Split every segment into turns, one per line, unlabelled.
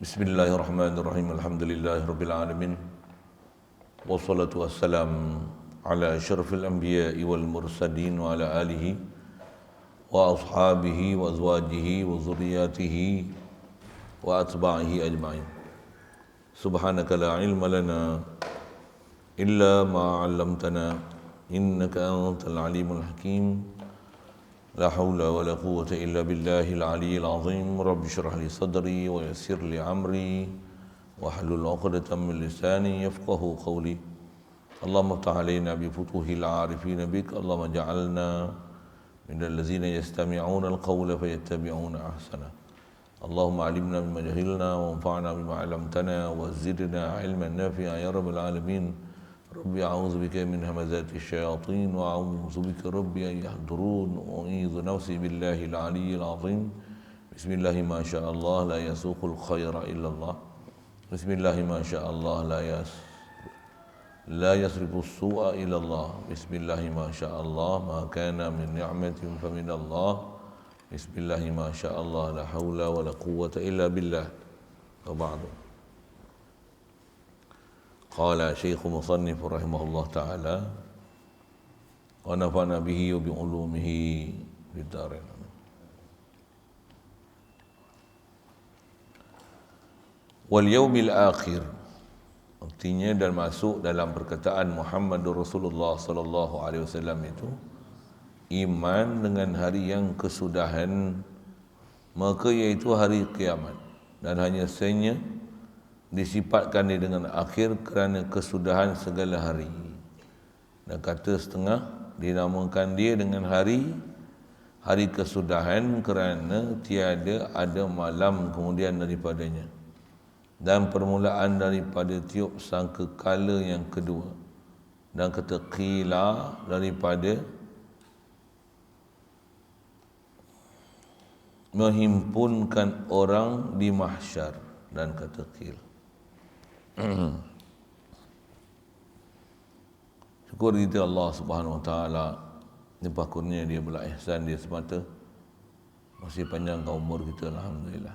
Bismillahirrahmanirrahim. Alhamdulillahirabbil alamin. Wassalatu wassalam ala asyrafil anbiya'i wal mursalin wa ala alihi wa ashabihi wa azwajihi wa zurriyyatihi wa atba'ihi ajma'in. Subhanaka la ilma lana illa ma 'allamtana innaka antal alimul hakim. La haula wa la quwwata illa billahil aliyyil azim. Rabbi shrah li sadri wa yassir li amri wa hlul 'uqdatam min lisani yafqahu qawli. Allahumma iftah 'alaina bi futuhil 'arifin bik. Allahumma ja'alna minal ladzina yastami'una al-qawla fayattabi'una ahsana. Allahumma 'allimna mimma jahilna wa anfa'na bima 'allamtana wa zidna 'ilman nafi'a ya rabbal alamin. Rabbi a'udzu bika min hamazati syayatin wa a'udzu bika rabbi an yahdurun wa a'udzu nafsi billahi al-'aliyyil 'azim. Bismillah ma syaa Allah la yasuqul khaira illa Allah. Bismillah ma syaa Allah la yasrifu as-su'a illa Allah. Bismillah ma syaa Allah ma kana min ni'matin fa min Allah. Bismillah ma syaa Allah la haula wa la quwwata illa billah. Wa ba'du. Qala Syekh Musannif rahimahullah ta'ala wa nafa'na bihi wa bi ulumihi fid dharain. Wal yaumil akhir, artinya dan masuk dalam perkataan Muhammadur Rasulullah sallallahu alaihi wasallam itu iman dengan hari yang kesudahan, maka iaitu hari kiamat, dan hanya senya disifatkan dia dengan akhir kerana kesudahan segala hari. Dan kata setengah dinamakan dia dengan hari kesudahan kerana tiada ada malam kemudian daripadanya, dan permulaan daripada tiup sangkakala yang kedua. Dan kata qila daripada menghimpunkan orang di mahsyar, dan kata qil. Syukur kita Allah Subhanahu Wa Taala, limpah kurnia dia belah ihsan dia semata, masih panjangkan umur kita, alhamdulillah.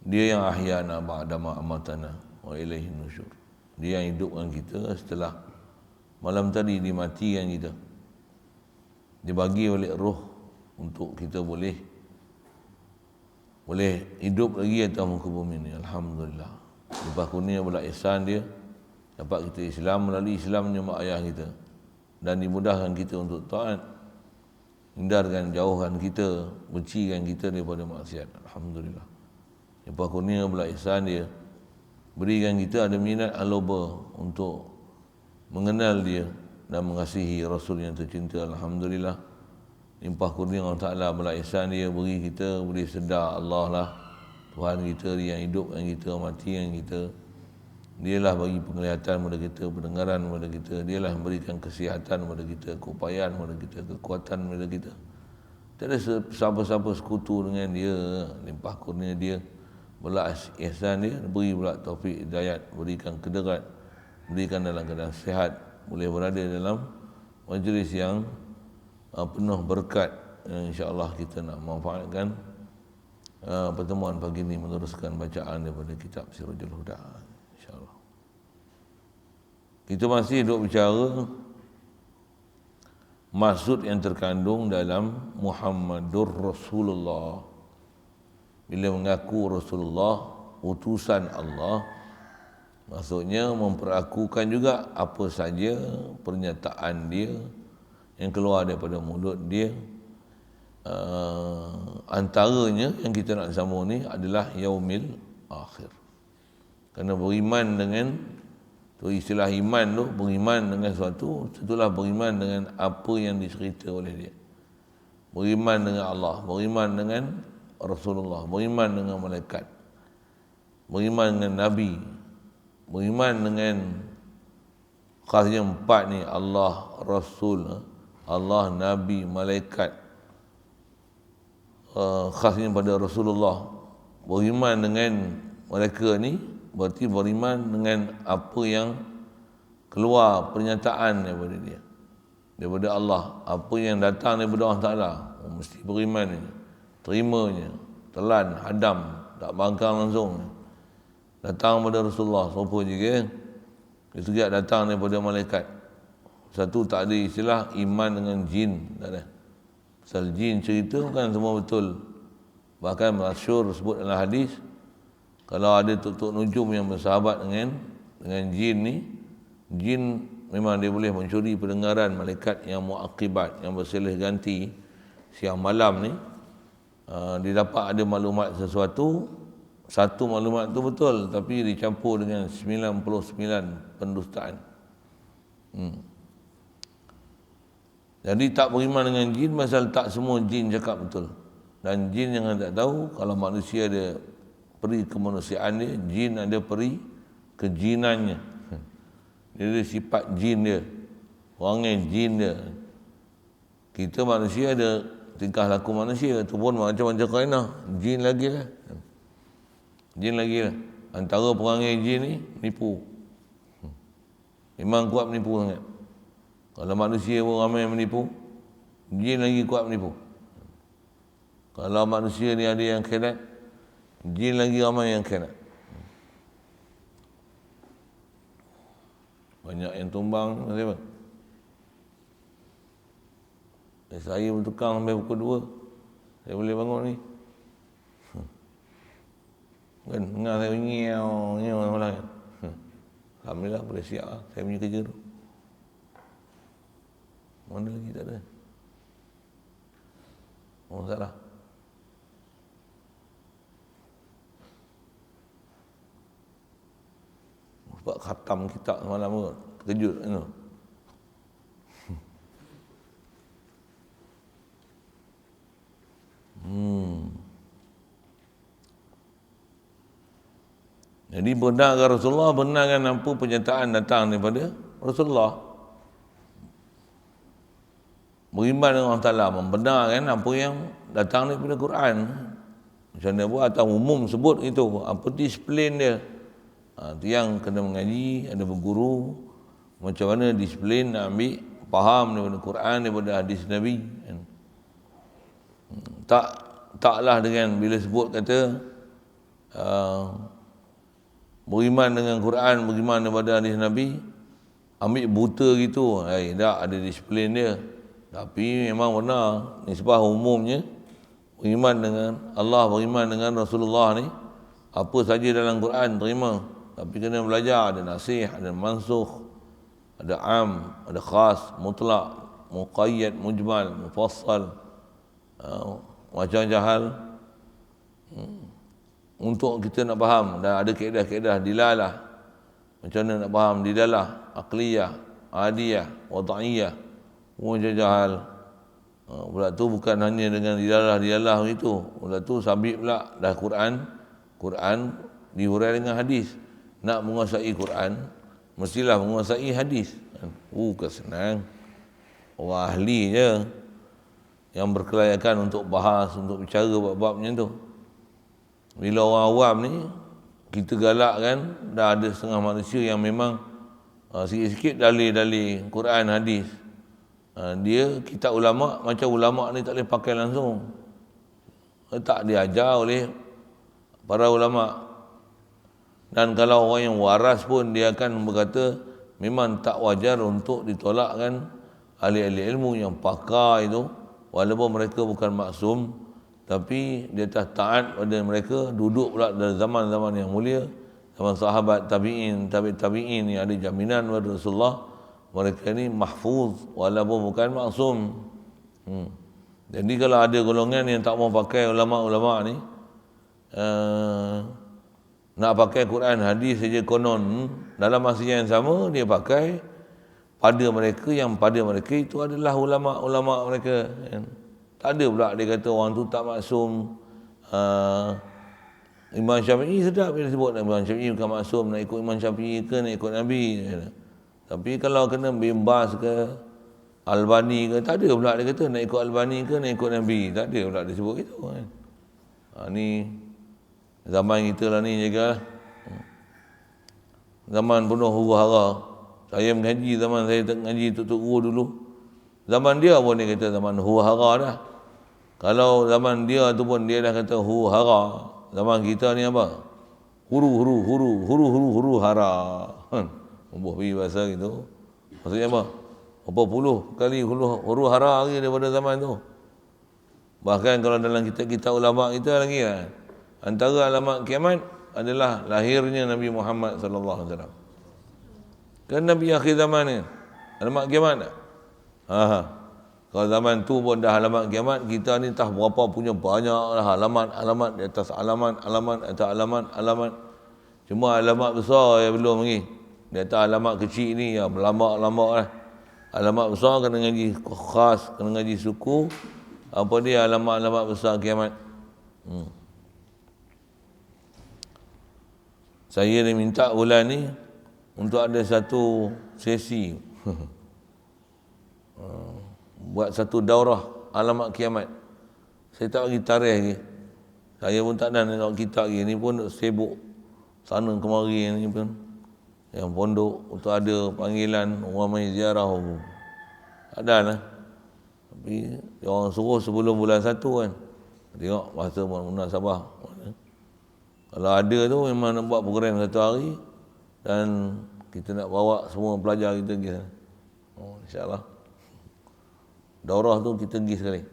Dia yang ahyana ba'da ma amatana wa ilaihin nusyur. Dia yang hidupkan kita setelah malam tadi dimatikan kita. Dia bagi balik roh untuk kita boleh hidup lagi atas muka bumi ni, alhamdulillah. Lepas kurnia pula ihsan dia, dapat kita Islam melalui Islamnya mak ayah kita, dan dimudahkan kita untuk taat, hindarkan, jauhkan kita, bencikan kita daripada maksiat, alhamdulillah. Lepas kurnia pula ihsan dia, berikan kita ada minat aloba untuk mengenal dia dan mengasihi Rasul yang tercinta, alhamdulillah. Limpah kurnia Allah Ta'ala bela ihsan dia, beri kita boleh sedar Allah lah Tuhan kita, dia yang hidup yang kita, mati yang kita. Dia lah bagi penglihatan kepada kita, pendengaran kepada kita. Dia lah memberikan kesihatan kepada kita, keupayaan kepada kita, kekuatan kepada kita. Tiada siapa-siapa sekutu dengan dia. Limpah kurnia dia bela ihsan dia, beri pula taufik hidayat, berikan kederat, berikan dalam keadaan sihat, boleh berada dalam majlis yang penuh berkat. InsyaAllah kita nak manfaatkan pertemuan pagi ini, meneruskan bacaan daripada kitab Sirajul Huda, InsyaAllah. Kita masih duk bicara maksud yang terkandung dalam Muhammadur Rasulullah. Bila mengaku Rasulullah, utusan Allah, maksudnya memperakukan juga apa saja pernyataan dia yang keluar daripada mulut dia. Antaranya yang kita nak sambung ni adalah yaumil akhir. Kerana beriman dengan tu, istilah iman tu, beriman dengan sesuatu, itulah beriman dengan apa yang dicerita oleh dia. Beriman dengan Allah, beriman dengan Rasulullah, beriman dengan malaikat, beriman dengan Nabi, beriman dengan khasnya empat ni, Allah, Rasul, Allah, Nabi, malaikat, khasnya pada Rasulullah. Beriman dengan mereka ni berarti beriman dengan apa yang keluar pernyataan daripada dia, daripada Allah. Apa yang datang daripada Allah Ta'ala, mesti beriman ni, terimanya, telan, hadam tak bangkang langsung. Datang pada Rasulullah, siapa juga? Dia segera datang daripada malaikat. Satu, tak ada istilah iman dengan jin, tak ada. Pasal jin cerita bukan semua betul. Bahkan masyhur sebut dalam hadis, kalau ada tuk-tuk nujum yang bersahabat dengan jin ni, jin memang dia boleh mencuri pendengaran malaikat yang muaqibat, yang bersilih ganti siang malam ni. Dia dapat ada maklumat sesuatu, satu maklumat tu betul tapi dicampur dengan 99 pendustaan. Jadi tak beriman dengan jin pasal tak semua jin cakap betul. Dan jin yang tak tahu, kalau manusia ada peri kemanusiaan dia, jin ada peri kejinannya. Dia ada sifat jin dia, orangnya jin dia. Kita manusia ada tingkah laku manusia, tu pun macam-macam kainah. Jin lagi lah. Jin lagi lah. Antara perangai jin ni, menipu. Memang kuat menipu sangat. Kalau manusia pun ramai menipu, jin lagi kuat menipu. Kalau manusia ni ada yang khianat, jin lagi ramai yang khianat. Banyak yang tumbang, siapa? Saya bertukang sampai pukul 2. Saya boleh bangun ni. Kan, dengar saya ngiau malam kan. Alhamdulillah boleh siap lah. Saya punya kerja tu. Mana lagi tak ada? Oh, salah. Sebab khatam kitab semalam tu, terkejut tu. Jadi benarkan Rasulullah, benarkan apa pernyataan datang daripada Rasulullah. Beriman dengan Allah Ta'ala, membenarkan apa yang datang daripada Quran. Macam mana pun atau umum sebut itu, apa disiplin dia. Itu yang kena mengaji, ada berguru, macam mana disiplin nak ambil faham daripada Quran, daripada hadis Nabi. Taklah dengan bila sebut kata beriman dengan Quran, beriman daripada hadis Nabi, ambil buta gitu. Tak ada disiplin dia. Tapi memang benar, nisbah umumnya beriman dengan Allah, beriman dengan Rasulullah ni, apa saja dalam Quran terima. Tapi kena belajar, ada nasih, ada mansukh, ada am, ada khas, mutlak, muqayyad, mujmal, mufassal, macam-macam hal. Untuk kita nak faham, dan ada kaedah-kaedah dilalah. Macam mana nak faham dilalah, aqliyah, adiyah, wada'iyah, macam-macam hal. Pula tu bukan hanya dengan dilalah itu. Pula tu sabit pula dah Quran dihurai dengan hadis. Nak menguasai Quran, mestilah menguasai hadis. Bukan senang. Orang ahli je yang berkelayakan untuk bahas, untuk bicara bab-bab macam tu. Bila orang awam ni, kita galakkan, dah ada setengah manusia yang memang sikit-sikit dalil-dalil Quran, hadis. Dia kitab ulama', macam ulama' ni tak boleh pakai langsung. Tak diajar oleh para ulama'. Dan kalau orang yang waras pun, dia akan berkata memang tak wajar untuk ditolakkan ahli-ahli ilmu yang pakar itu, walaupun mereka bukan maksum, tapi dia tak taat pada mereka, duduk pula dalam zaman-zaman yang mulia, zaman sahabat, tabi'in yang ada jaminan pada Rasulullah, mereka ni mahfuz walaupun bukan maksum. Jadi kalau ada golongan yang tak mau pakai ulama'-ulama' ni, nak pakai Quran, hadis saja konon, dalam masa yang sama dia pakai pada mereka yang pada mereka itu adalah ulama'-ulama' mereka. Tak ada pula dia kata orang tu tak maksum. Imam Syafi'i sedap bila sebut Imam Syafi'i bukan maksum, nak ikut Imam Syafi'i ke nak ikut Nabi. Tapi kalau kena bimbas ke Albani ke, tak ada pula dia kata nak ikut Albani ke nak ikut Nabi. Tak ada pula dia sebut gitu kan. Ni zaman kita lah ni jaga. Zaman penuh huru-hara. Saya mengaji zaman saya mengaji tuk-tuk guru dulu. Zaman dia pun dia kata zaman huru-hara dah. Kalau zaman dia tu pun dia dah kata huru-hara. zaman kita ni apa? Huru hara. Buah pergi bahasa gitu. Maksudnya apa? Berapa puluh kali huru hara lagi daripada zaman tu. Bahkan kalau dalam kitab-kitab ulama kita lagi kan, antara alamat kiamat adalah lahirnya Nabi Muhammad sallallahu alaihi wasallam. Kan Nabi akhir zaman ni. Alamat kiamat tak? Kalau zaman tu pun dah alamat kiamat, kita ni entah berapa punya banyak lah alamat di atas alamat atas alamat. Cuma alamat besar yang belum lagi. Di atas alamat kecil ni ya lama lah. Alamat besar kena ngaji khas, kena ngaji suku. Apa dia alamat-alamat besar kiamat? Saya diminta bulan ni untuk ada satu sesi buat satu daurah alamat kiamat. Saya tak bagi tarikh lagi. Saya pun tak ada nak kitab lagi. Ni pun sibuk sana kemari ni pun. Yang pondok untuk ada panggilan orang mai ziarah aku. Ada lah. Tapi orang suruh sebelum bulan 1 kan. Tengok masa munasabah. Kalau ada tu memang nak buat program satu hari dan kita nak bawa semua pelajar kita pergi sana. InsyaAllah. Daurah tu kita pergi sekali.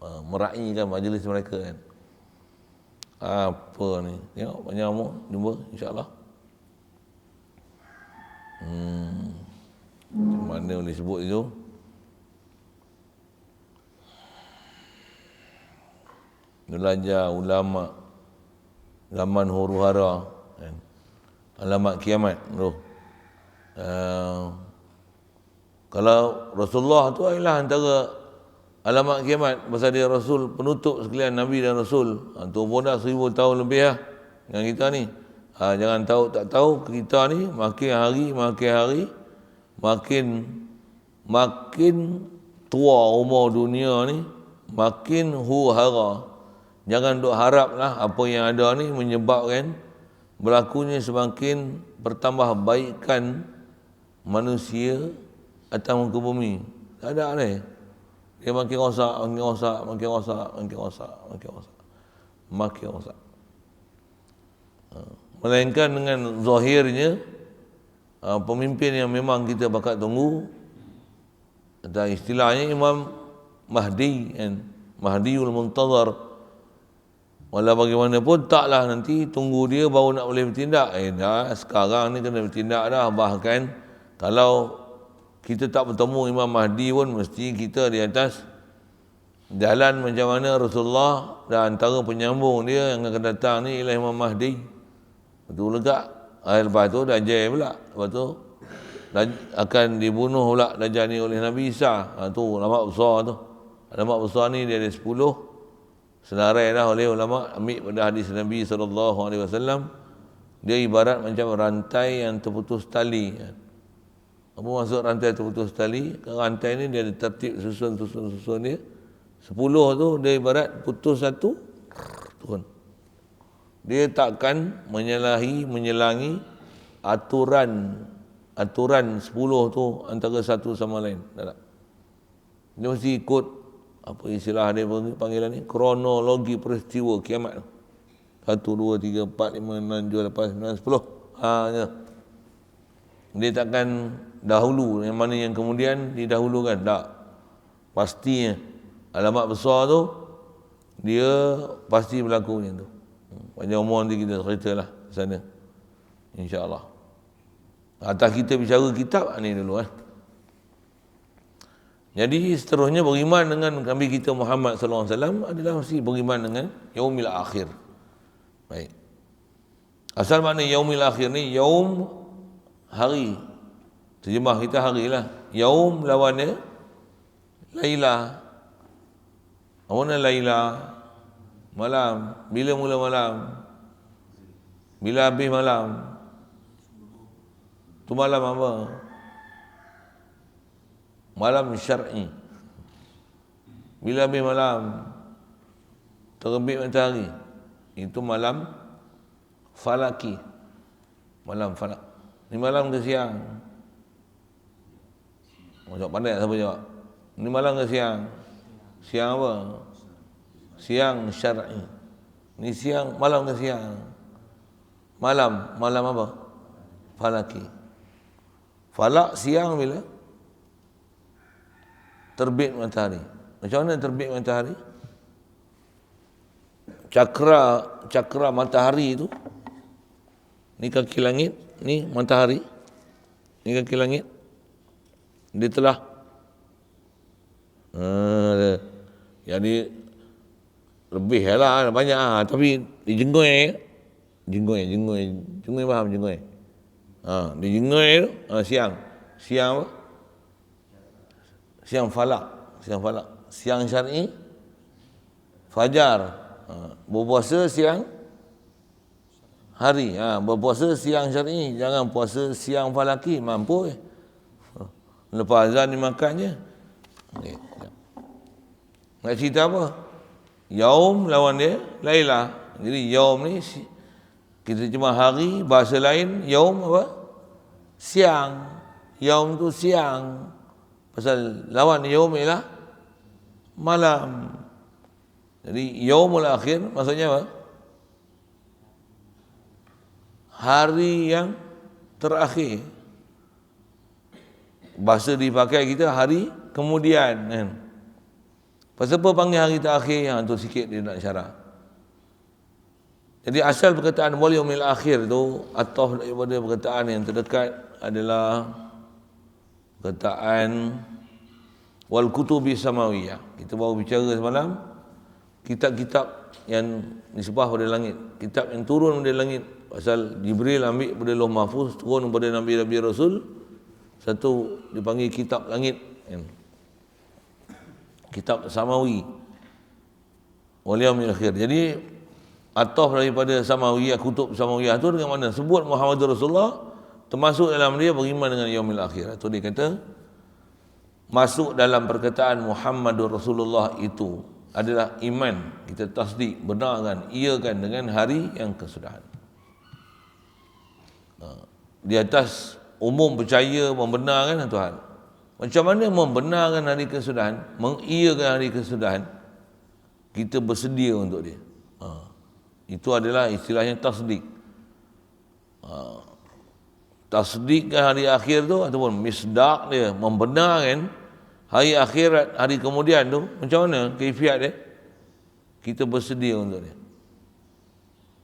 Meraihkan majlis mereka kan. Apa ni? Tengok banyak umur jumpa insyaAllah. Mana boleh sebut itu? Belajar ulama zaman huru hara kan? Alamat kiamat tu. Kalau Rasulullah tu adalah antara alamat kiamat pasal dia Rasul penutup sekalian Nabi dan Rasul. Tu pun dah 1000 tahun lebih lah dengan kita ni. Jangan tahu tak tahu kita ni makin hari makin tua umur dunia ni, makin huru hara. Jangan duk haraplah apa yang ada ni menyebabkan berlakunya semakin bertambah baikkan manusia atas muka bumi. Tak ada ni. Dia makin rosak. Melainkan dengan zahirnya pemimpin yang memang kita bakat tunggu, dan istilahnya Imam Mahdi kan, Mahdiul Muntazar. Walau bagaimanapun taklah nanti tunggu dia baru nak boleh bertindak. Dah sekarang ni kena bertindak dah. Bahkan kalau kita tak bertemu Imam Mahdi pun mesti kita di atas jalan macam mana Rasulullah, dan antara penyambung dia yang akan datang ni ialah Imam Mahdi. Betul tak? Lepas tu Dajjal pula. Lepas tu akan dibunuh pula Dajjal ni oleh Nabi Isa. Tu alamat besar tu. Alamat besar ni dia ada 10. Senarai dah oleh ulama ambil pada hadis Nabi SAW. Dia ibarat macam rantai yang terputus tali. Apa maksud rantai terputus tali? Rantai ni dia ada tertib susun dia. 10 tu dia ibarat putus satu, turun. Dia takkan menyelangi aturan 10 tu antara satu sama lain. Tak. Dia mesti ikut apa istilah dia panggilan ni, kronologi peristiwa kiamat. 1, 2, 3, 4, 5, 6, 7, 8, 9, 10. Ya. Dia takkan dahulu yang mana yang kemudian didahulukan. Tak. Pastinya alamat besar tu dia pasti berlaku macam tu. Panjang umur nanti kita ceritalah sana. InsyaAllah. Atas kita bicara kitab ni dulu Jadi seterusnya beriman dengan Nabi kita Muhammad sallallahu alaihi wasallam adalah mesti beriman dengan yaumil akhir. Baik. Asal makna yaumil akhir ni yaum hari. Terjemah kita harilah. Yaum lawannya Laila. Mana Laila? Malam. Bila mula malam? Bila habis malam? Tu malam apa? Malam syar'i. Bila habis malam? Terbit matahari. Itu malam falaki. Malam falak. Ni malam ke siang? Jawab pandai siapa jawab? Ni malam ke siang? Siang apa? Siang syar'i. Ni siang, malam ke siang? Malam apa? Falaki. Falak siang bila? Terbit matahari. Macam mana terbit matahari? Cakra matahari itu, ni kaki langit, ni matahari, ni kaki langit, dia telah jadi lebih lah, banyak lah, tapi dijengoi faham jengoi? Dijengoi tu siang apa? Siang falak, siang syar'i fajar. Berpuasa siang hari, berpuasa siang syar'i, jangan puasa siang falaki, mampu lepas azan dimakan je. Nak cerita apa? Yaum lawan dia Lailah. Jadi yaum ni kita cuma hari, bahasa lain yaum apa? Siang. Yaum tu siang. Pasal lawan yaum ialah malam. Jadi yaumul akhir maksudnya apa? Hari yang terakhir. Bahasa dipakai kita hari kemudian kan. Pasal apa panggil hari terakhir? Yang tu sikit dia nak syarah. Jadi asal perkataan wal yaumil akhir tu atau daripada perkataan yang terdekat adalah perkataan wal kutubi samawiyah. Kita baru bicara semalam kitab-kitab yang disebah pada langit, kitab yang turun dari langit. Pasal Jibril ambil pada Lauh Mahfuz, turun kepada Nabi-Nabi Rasul, satu dipanggil kitab langit, kitab samawi, wal yaumil akhir. Jadi ataf daripada samawiyah, kutub samawiyah tu dengan mana? Sebut Muhammad Rasulullah, termasuk dalam dia beriman dengan yaumil akhir. Itu dia kata masuk dalam perkataan Muhammadur Rasulullah itu adalah iman, kita tasdik, benarkan, iakan dengan hari yang kesudahan. Di atas umum percaya, membenarkan Tuhan. Macam mana membenarkan hari kesudahan, mengiakan hari kesudahan, kita bersedia untuk dia. Itu adalah istilahnya tasdik. Tasdikkan hari akhir tu ataupun misdak dia, membenarkan hari akhirat, hari kemudian tu, macam mana kaifiat dia? Kita bersedia untuk dia.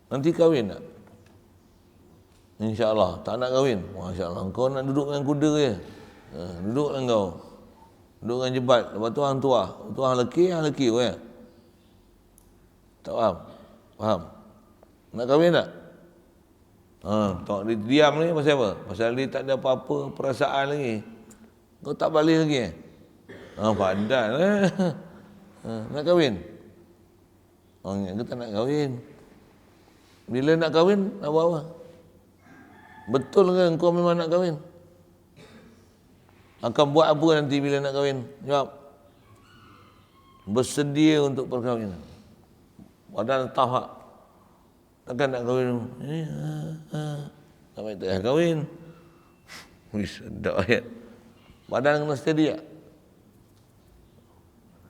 Nanti kahwin tak? InsyaAllah. Tak nak kahwin? Masya-Allah. Kau nak duduk dengan kuda je. Duduk dengan kau. Duduk dengan jebat. Lepas tu hang tuah. Tu hang leki pun ya? Tak faham? Faham? Nak kahwin tak? Tak, dia diam ni pasal apa? Pasal dia tak ada apa-apa perasaan lagi. Kau tak balik lagi padan nak kahwin? Kita nak kahwin. Bila nak kahwin, nak buat apa? Betul ke kau memang nak kahwin? Akan buat apa nanti bila nak kahwin? Jawab. Bersedia untuk perkahwinan. Padahal tahap. Takkan nak kahwin. Sampai tak kahwin. Sedap ayat. Badan kena steady tak?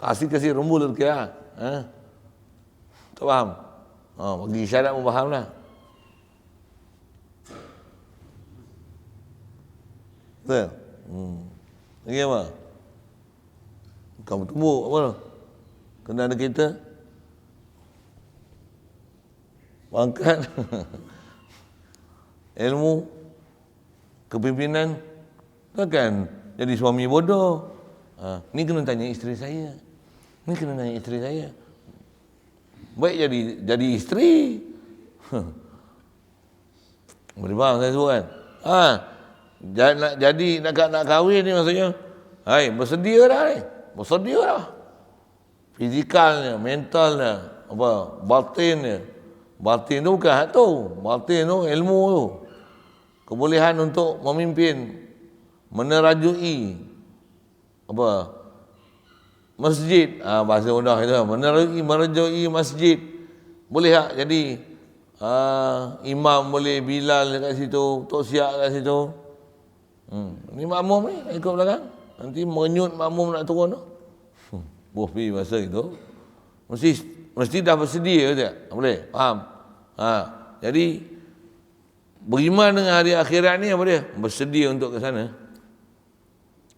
Kasih rembul tu kira. Tak faham? Bagi isyarat pun faham lah. Betul? Lagi apa? Kamu tumbuk apa tu? Kena ada kereta? Pangkat? Ilmu? Kepimpinan? Takkan jadi suami bodoh. Ni kena tanya isteri saya. Ni kena tanya isteri saya. Baik jadi isteri. Boleh faham saya sebut kan? Nak kahwin ni maksudnya. Bersedia dah ni. Bersedia dah. Fizikalnya, mentalnya, batinnya. Batin tu bukan hak tu. Batin tu ilmu tu. Kebolehan untuk memimpin, menerajui masjid, bahasa mudah itu, menerajui masjid. Boleh tak jadi imam, boleh Bilal kat situ, Tok Siak kat situ. Ni makmum ni ikut belakang. Nanti menyut makmum nak turun tu. Pergi masa itu mesti mesti dah bersedia tak? Boleh? Faham? Jadi beriman dengan hari akhirat ni apa dia? Bersedia untuk ke sana.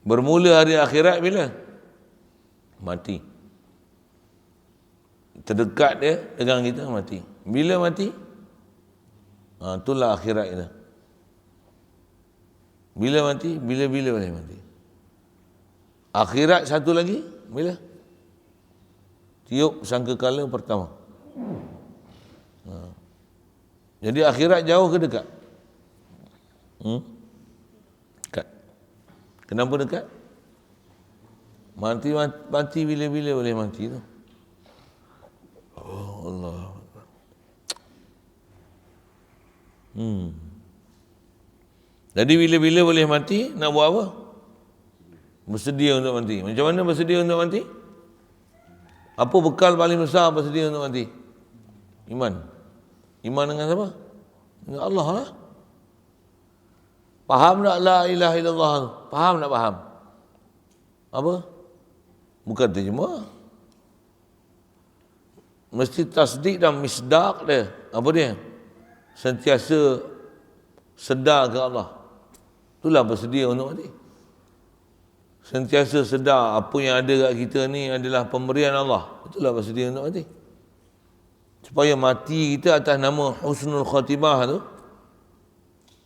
Bermula hari akhirat bila? Mati. Terdekat dia dengan kita mati. Bila mati? Itulah akhirat kita. Bila mati? Bila-bila boleh mati. Akhirat satu lagi, bila? Tiup sangkakala pertama. Jadi akhirat jauh ke dekat? Dekat. Kenapa dekat? Mati bila-bila boleh mati tu. Oh Allah. Jadi bila-bila boleh mati, nak buat apa? Bersedia untuk mati. Macam mana bersedia untuk mati? Apa bekal paling besar bersedia untuk mati? Iman. Iman dengan siapa? Dengan Allah lah. Faham tak la ilaha illallah tu? Faham tak faham? Apa? Bukan terjemah. Mesti tasdik dan misdaq dia. Apa dia? Sentiasa sedar ke Allah. Itulah bersedia untuk mati. Sentiasa sedar apa yang ada kat kita ni adalah pemberian Allah. Itulah bersedia untuk mati. Supaya mati kita atas nama husnul khatimah tu.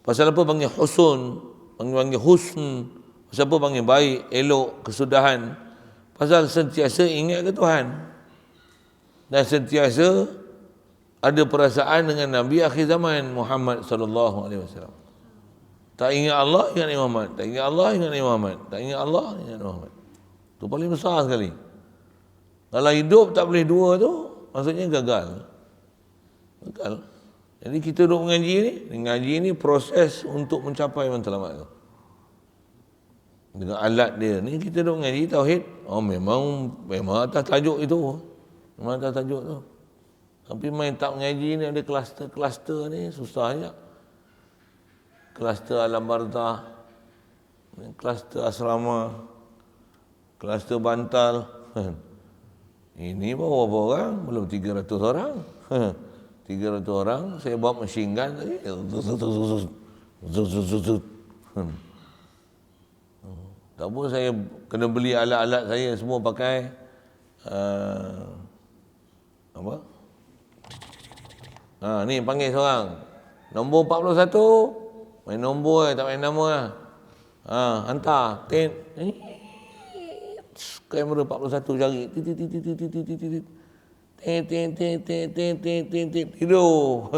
Pasal apa panggil husun? Panggil husn. Pasal apa panggil baik, elok, kesudahan? Pasal sentiasa ingat ke Tuhan. Dan sentiasa ada perasaan dengan Nabi akhir zaman Muhammad sallallahu alaihi wasallam. Tak ingat Allah, ingat Nabi Muhammad. Tak ingat Allah, ingat Nabi Muhammad. Tak ingat Allah, ingat Nabi Muhammad. Itu paling besar sekali. Kalau hidup tak boleh dua tu, maksudnya gagal. Gagal. Jadi kita duduk mengaji ni proses untuk mencapai matlamat tu. Dengan alat dia ni kita duduk mengaji tauhid. Memang atas tajuk itu. Memang atas tajuk tu. Tapi main tak mengaji ni ada kluster-kluster ni susahnya. Kluster alam barzah, kluster asrama, kluster bantal. Ini bawa berapa orang? Belum 300 orang. 300 orang, saya bawa machine gun tadi. Tak apa, saya kena beli alat-alat saya semua pakai apa? Ni panggil seorang. Nombor 41. Main nombor tak main nama lah. Hantar. Kamera 41 cari. Tidur.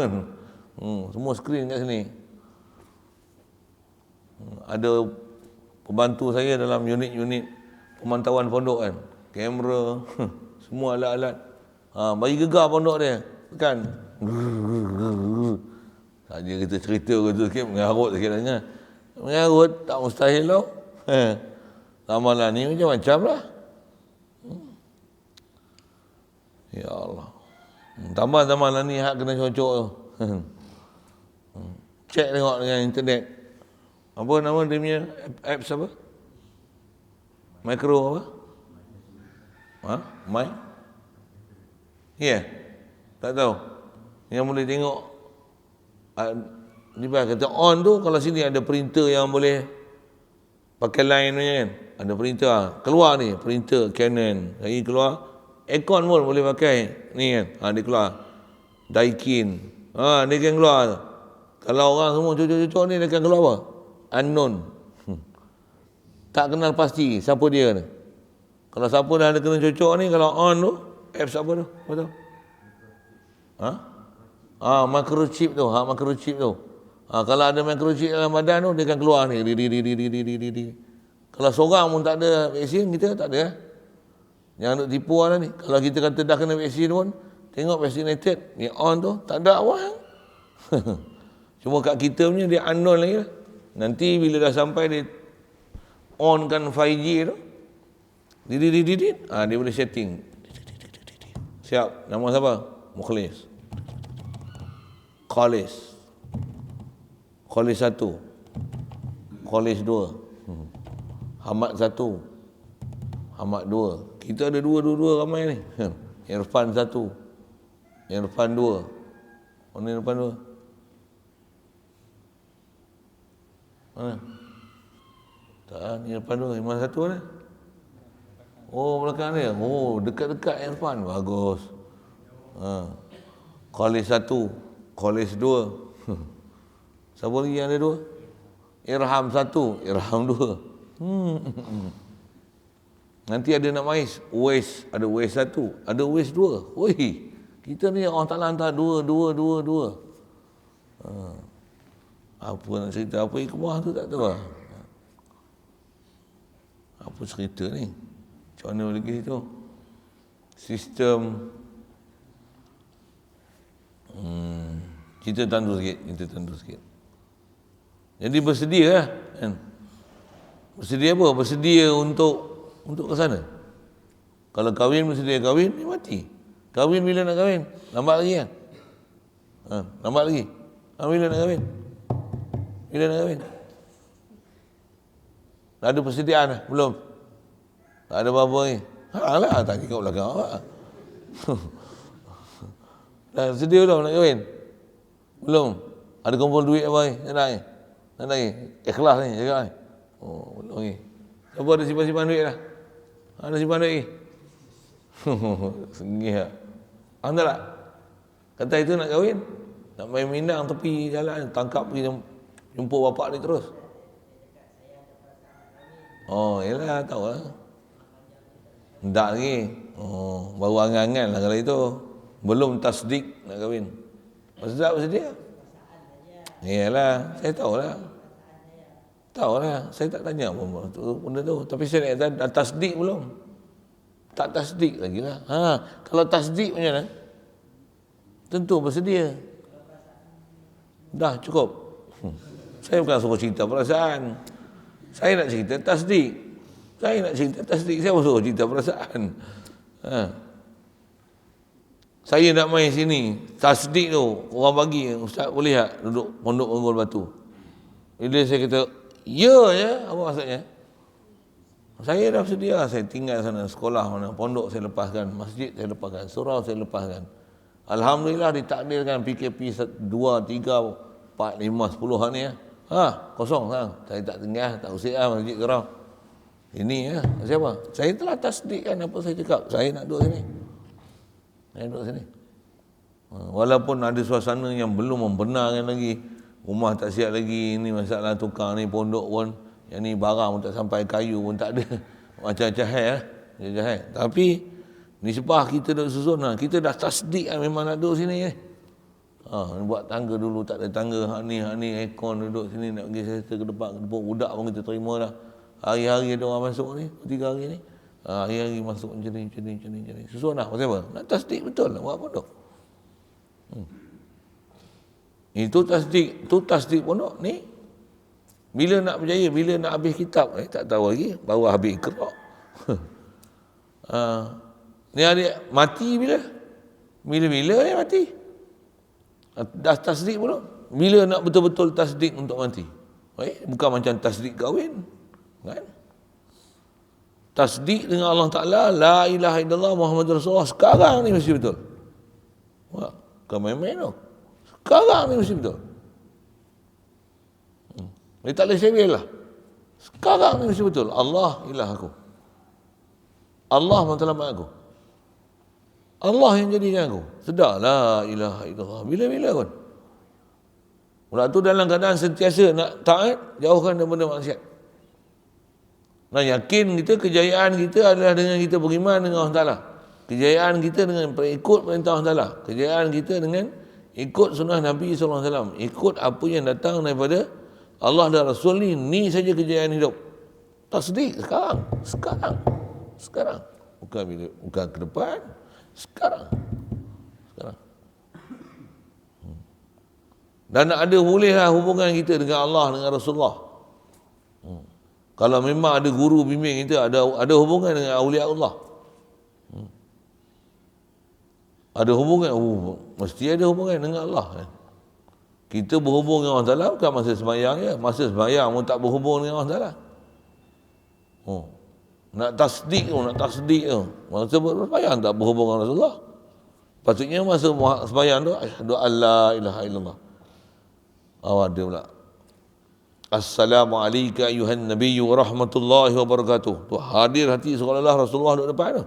Semua skrin kat sini. Ada pembantu saya dalam unit-unit pemantauan pondok kan. Kamera, semua alat-alat. Bagi gegar pondok dia. Kan. Saja kita cerita gitu sikit, mengarut sikit dengar. Mengarut tak mustahil tau. Ramalan ni macam-macam lah. Ya Allah. Tambah ramalan ni hak kena cocok tu. Cek tengok dengan internet. Apa nama dia punya apps apa? Micro apa? Ya? Tak tahu. Yang boleh tengok dia kata on tu, kalau sini ada printer yang boleh pakai line punya kan. Ada printer keluar ni, printer Canon. Lagi keluar aircon pun boleh pakai ni kan. Dia keluar Daikin. Dia akan keluar. Kalau orang semua cucuk-cucuk ni dia akan keluar apa? Unknown. Tak kenal pasti siapa dia ni. Kalau siapa dah ada kena cucuk ni, kalau on tu apps apa tu? Apa tu? Microchip tu, microchip tu. Kalau ada microchip dalam badan tu, dia akan keluar ni. Kalau seorang pun tak ada vaksin, kita tak ada. Yang nak tipu orang ni. Kalau kita kata dah kena vaksin pun, tengok vaccinated, ni on tu, tak ada orang. Cuma kat kita punya dia unknown lagi lah. Nanti bila dah sampai dia on kan 5G tu, dia boleh setting. Siap, nama siapa? Mukhlis. Khalis 1, Khalis 2, Hamad 1, Hamad 2. Kita ada dua ramai ni. Irfan 1. Yang depan 2. Mana yang depan 2? Mana? Tak, yang depan 2. Yang mana satu ni? Oh, belakang dia. Oh, dekat-dekat yang depan. Bagus. College 1, College 2. Siapa lagi yang ada 2? Irham 1, Irham 2. Nanti ada nak mais, Uwais, ada Uwais 1, ada Uwais 2. Oi, kita ni Allah Ta'ala hantar 2. Apa nak cerita, apa hikmah tu tak tahu lah. Apa cerita ni? Macam mana boleh gitu? Sistem kita tandu sikit. Jadi bersedia lah, kan? Bersedia apa? Bersedia untuk ke sana. Kalau kahwin bersedia kahwin, dia mati. Kahwin bila nak kahwin? Lambat lagi kan? Lambat lagi. Bila nak kahwin? Bila nak kahwin? Dah ada persediaan dah? Belum? Tak ada apa-apa lagi? Alah, tanya kat belakang awak. Dah sedia belum nak kahwin? Belum? Ada kumpul duit apa lagi? Tak nak lagi? Ikhlas ni, cakap ni. Oh, belum lagi. Siapa ada simpan-simpan duit dah? Ada simpan duit lagi? Sengih tak? Anda tak? Kata itu nak kahwin? Nak main Minang tepi jalan, tangkap pergi jemput bapak dia terus. Oh, yelah, tahu lah. Tak lagi. Oh, baru angan-angan lah kalau itu. Belum tasdik nak kahwin. Sedap bersedia? Yalah, saya tahulah. Saya tak tanya apa benda tu. Tapi saya nak dah tasdik belum? Tak tasdik lagi lah. Kalau tasdik macam mana? Tentu bersedia. Dah cukup. Saya bukan suruh cerita perasaan. Saya nak cerita tasdik. Saya suruh cerita perasaan. Saya nak main sini, tasdik tu, orang bagi, ustaz boleh tak duduk pondok Unggul Batu? Bila saya kata, ya je, apa maksudnya? Saya dah bersedia, saya tinggal sana, sekolah mana, pondok saya lepaskan, masjid saya lepaskan, surau saya lepaskan. Alhamdulillah ditakdirkan PKP 2, 3, 4, 5, 10 hari ni ya. Kosong sekarang. Saya tak tinggal, tak usik lah masjid surau. Ini ya, siapa? Saya telah tasdikkan apa saya cakap, saya nak duduk sini. Saya duduk sini. Walaupun ada suasana yang belum membenarkan lagi, rumah tak siap lagi, ini masalah tukang ni, pondok pun, yang ni barang pun tak sampai, kayu pun tak ada. Macam-macam hal lah. Tapi nisbah kita duduk susun, kita dah tasdik kan memang nak duduk sini. Buat tangga dulu, tak ada tangga, hak ni aircon duduk sini, nak pergi kereta ke depan, budak pun kita terima dah. Hari-hari ada orang masuk ni, 3 hari ni. Hari-hari masuk macam ni. Susun lah, pasal apa? Nak tasdik betul lah, buat pondok. Itu tasdik pondok ni. Bila nak berjaya, bila nak habis kitab, tak tahu lagi, baru habis Iqra. Ni adik mati bila? Bila dia mati? Dah tasdik pun. Bila nak betul-betul tasdik untuk mati? Bukan macam tasdik kahwin. Kan? Tasdik dengan Allah Ta'ala, la ilaha illallah Muhammad Rasulullah, sekarang ni mesti betul. Bukan main-main tu. Sekarang ni mesti betul. Dia tak boleh sewel lah. Sekarang ni mesti betul. Allah ilah aku. Allah matlamat aku. Allah yang jadikan aku. Sedar, la ilaha illallah. Bila-bila pun. Pula tu dalam keadaan sentiasa nak taat, jauhkan daripada maksiat. Nah, yakin kita, kejayaan kita adalah dengan kita beriman dengan Allah Ta'ala. Kejayaan kita dengan ikut perintah Allah Ta'ala. Kejayaan kita dengan ikut sunnah Nabi SAW. Ikut apa yang datang daripada Allah dan Rasul ni saja kejayaan hidup. Tasdik sekarang. Bukan ke depan. Sekarang. Dan ada bolehlah hubungan kita dengan Allah, dengan Rasulullah. Kalau memang ada guru bimbing kita, ada hubungan dengan awliya Allah. Ada hubungan, mesti ada hubungan dengan Allah. Kita berhubung dengan Allah Ta'ala bukan masa sembahyang je. Masa sembahyang pun tak berhubung dengan Allah Ta'ala. Nak tasdik tu. Masa sembahyang tak berhubung dengan Rasulullah. Patutnya masa sembahyang tu asyhadu alla ilaha illallah. Awak dia pula. Assalamualaikum ayuhan nabiyyu wa rahmatullahi wa barakatuh. Tu hadir hati seolah-olah Rasulullah duduk depan tu.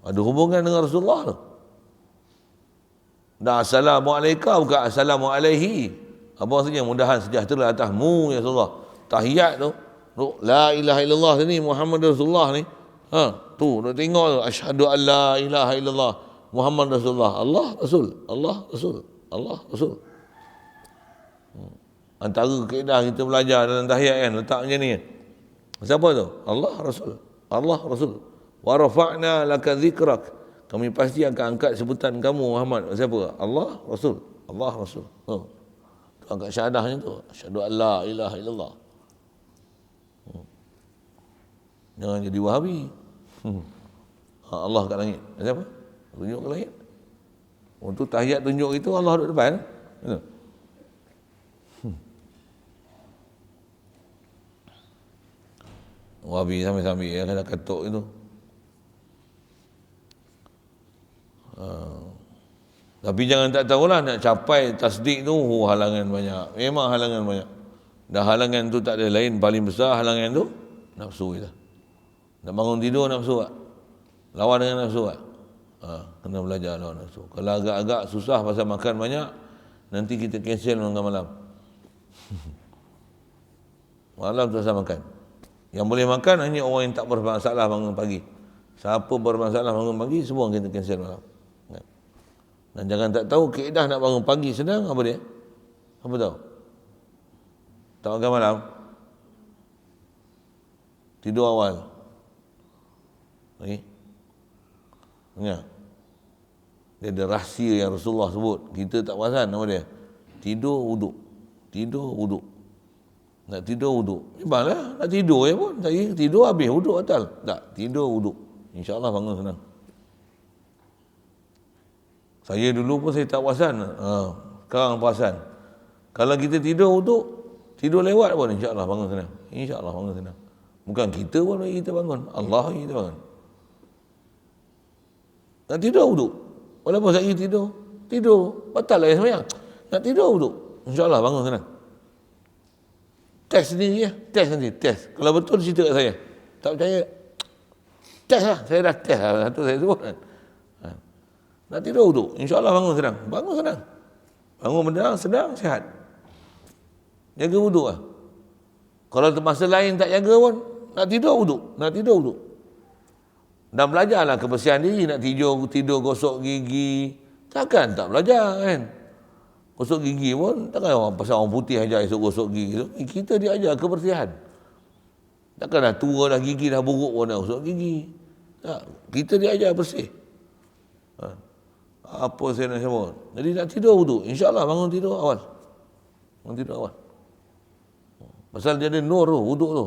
Ada hubungan dengan Rasulullah tu. Dan assalamualaikum bukan assalamualaihi. Apa maksudnya? Mudahan sejahtera atasmu ya Rasulullah. Tahiyat tu la ilaha illallah ni Muhammad Rasulullah ni. Tu nak tengok tu asyhadu an la ilaha illallah Muhammad Rasulullah. Allah Rasul, Allah Rasul, Allah Rasul. Antara kaedah kita belajar dalam tahiyat kan letak macam ni. Siapa tu? Allah Rasul, Allah Rasul. Wa rafa'na laka dzikrak. Kami pasti akan angkat sebutan kamu Muhammad. Siapa? Allah Rasul, Allah Rasul. Tu angkat syahadahnya tu. Asyhadu an la ilaha illallah. Jangan jadi Wahabi. Allah kat langit. Siapa? Tunjuk ke langit. Untuk tahiyat tunjuk itu Allah duduk depan. Wahabi sambil-sambil ya kena ketuk itu. Tapi jangan tak tahulah nak capai tasdik tu halangan banyak. Memang halangan banyak. Dan halangan tu tak ada lain, paling besar halangan tu nafsu kita. Nak bangun tidur nafsu tak? Lawan dengan nafsu tak? Kena belajar lawan nafsu. Kalau agak-agak susah pasal makan banyak, nanti kita cancel makan malam. Malam tak usah makan. Yang boleh makan hanya orang yang tak bermasalah bangun pagi. Siapa bermasalah bangun pagi, semua kita cancel malam. Dan jangan tak tahu kaedah nak bangun pagi senang apa dia? Apa tahu? Tak makan malam. Tidur awal. Okey. Ingat. Dia ada rahsia yang Rasulullah sebut. Kita tak perasan apa dia? Tidur wuduk. Tidur wuduk. Nak tidur wuduk. Memanglah nak tidur je pun. Tak tidur habis wuduk batal. Tak, tidur wuduk. InsyaAllah bangun senang. Saya dulu pun saya tak perasan. Sekarang perasan. Kalau kita tidur wuduk, tidur lewat pun insyaAllah bangun senang. InsyaAllah bangun senang. Bukan kita pun bagi kita bangun. Allah bagi kita bangun. Nak tidur wuduk. Walaupun saya tidur. Tidur. Batal lah semayang. Nak tidur wuduk. InsyaAllah bangun senang. Test sendiri ya. Test nanti. Test. Kalau betul cerita kat saya. Tak percaya. Test lah. Saya dah test lah. Satu saya sebut kan. Nak tidur wuduk. InsyaAllah bangun senang. Bangun senang. Bangun benda senang, sihat. Jaga wuduk lah. Kalau masa lain tak jaga pun, nak tidur wuduk. Nak tidur wuduk. Dan belajarlah kebersihan diri. Nak tidur gosok gigi. Takkan tak belajar kan. Gosok gigi pun, takkan orang pasal orang putih ajar esok gosok gigi. Kita diajar kebersihan. Takkan dah tua dah gigi dah buruk pun nak gosok gigi. Tak. Kita diajar bersih. Apa saya nak sebut? Jadi nak tidur wuduk. InsyaAllah bangun tidur awal. Bangun tidur awal. Pasal dia ada nur tu, wuduk tu.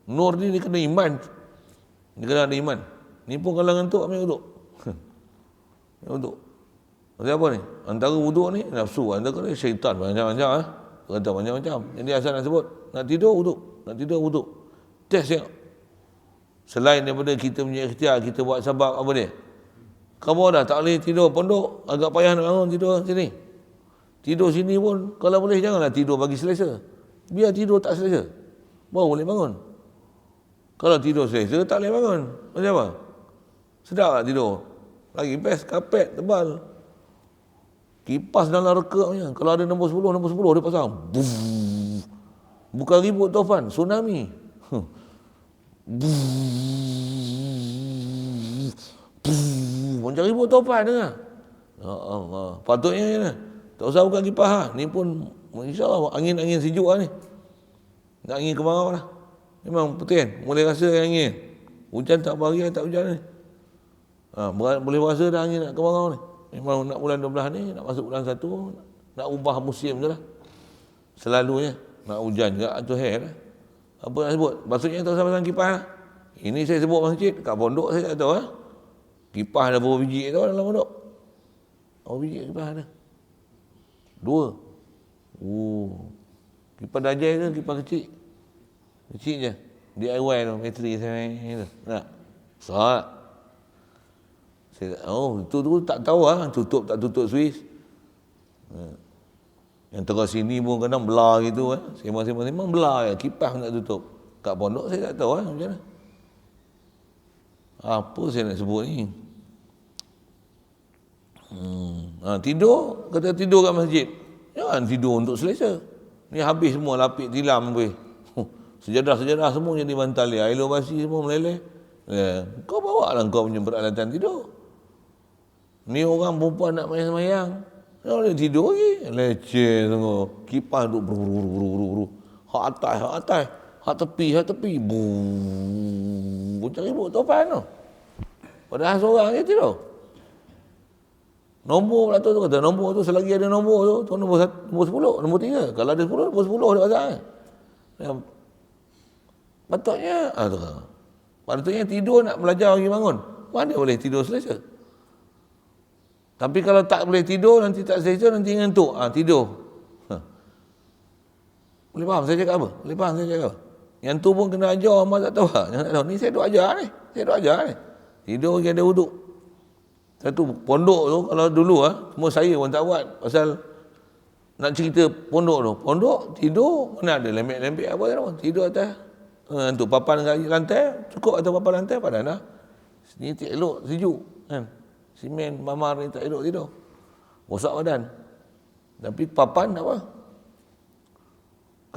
Nur ni dia kena iman. Dia kena ada iman. Ni pun kalau ngantuk ambil wuduk. Wuduk. Maksud apa ni? Antara wuduk ni nafsu, antara ni syaitan macam-macam kata macam-macam. Jadi asal nak sebut nak tidur wuduk, nak tidur wuduk. Test tengok. Selain daripada kita punya ikhtiar, kita buat sebab apa dia? Kamu dah tak boleh tidur pondok, agak payah nak bangun tidur sini. Tidur sini pun kalau boleh janganlah tidur bagi selesa. Biar tidur tak selesa. Baru boleh bangun. Kalau tidur selesa tak boleh bangun. Macam apa? Sedap tak tidur? Lagi best kapet tebal. Kipas dalam reka punya. Kalau ada nombor 10 dia pasang. Bukan ribut taufan, tsunami. Macam ribut taufan dengar. Ya Allah. Patutnya je lah. Tak usah buka kipas lah. Ni pun insyaAllah angin-angin sejuk lah ni. Nak angin kemarau lah. Memang betul kan. Boleh rasa angin. Hujan tak bagi tak hujan ni. Boleh rasa dah angin nak kemarau ni. Memang nak bulan 12 ni, nak masuk bulan 1, nak ubah musim tu lah. Selalunya. Nak hujan juga atau hair lah. Apa nak sebut? Maksudnya tak usah pasang kipas lah. Ini saya sebut masjid. Kat pondok saya tak tahu lah. Kipas ada berapa biji tu dalam pondok? Berapa biji kipas ada? 2. Kipas dajai tu, kipas kecil. Kecil je. DIY tu, bateri saya tu. Tak? Besar tak? Itu tu tak tahu tutup tak tutup Swiss. Yang terus sini pun kadang belah gitu Sembang belah kipas nak tutup. Kat pondok saya tak tahu macam mana. Apa saya nak sebut ni? Tidur, kata tidur kat masjid. Jangan tidur untuk selesa. Ni habis semua lapik tilam weh. Sejadah-sejadah semua jadi bantal dia. Air basi semua meleleh. Kau bawa lah kau punya peralatan tidur. Ni orang perempuan nak main semayang. Dia tidur lagi. Leceh sungguh. Kipas duduk buru-buru. Hak atas. Hak tepi. Bucak ribut topan tu. Padahal seorang je tidur. Nombor pula tu kata, nombor tu selagi ada nombor tu nombor 10, nombor 3. Kalau ada 10, nombor 10 dia pasang. Patutnya tidur nak belajar lagi bangun. Mana boleh tidur selesa? Tapi kalau tak boleh tidur, nanti tak selesa, nanti ngantuk. Tidur. Boleh faham saya cakap apa? Yang tu pun kena ajar, amal tak tahu. Yang tak tahu, ni saya duk ajar ni. Tidur lagi ada wuduk. Satu pondok tu, kalau dulu semua saya pun tak buat. Pasal nak cerita pondok tu. Pondok, tidur, mana ada lembek-lembek apa tu. Tidur atas. Untuk papan kat lantai, cukup atas papan lantai, padan dah. Sini tak elok, sejuk. Kan? Simen, mamar ni tak elok tidur. Rosak badan. Tapi papan tak apa.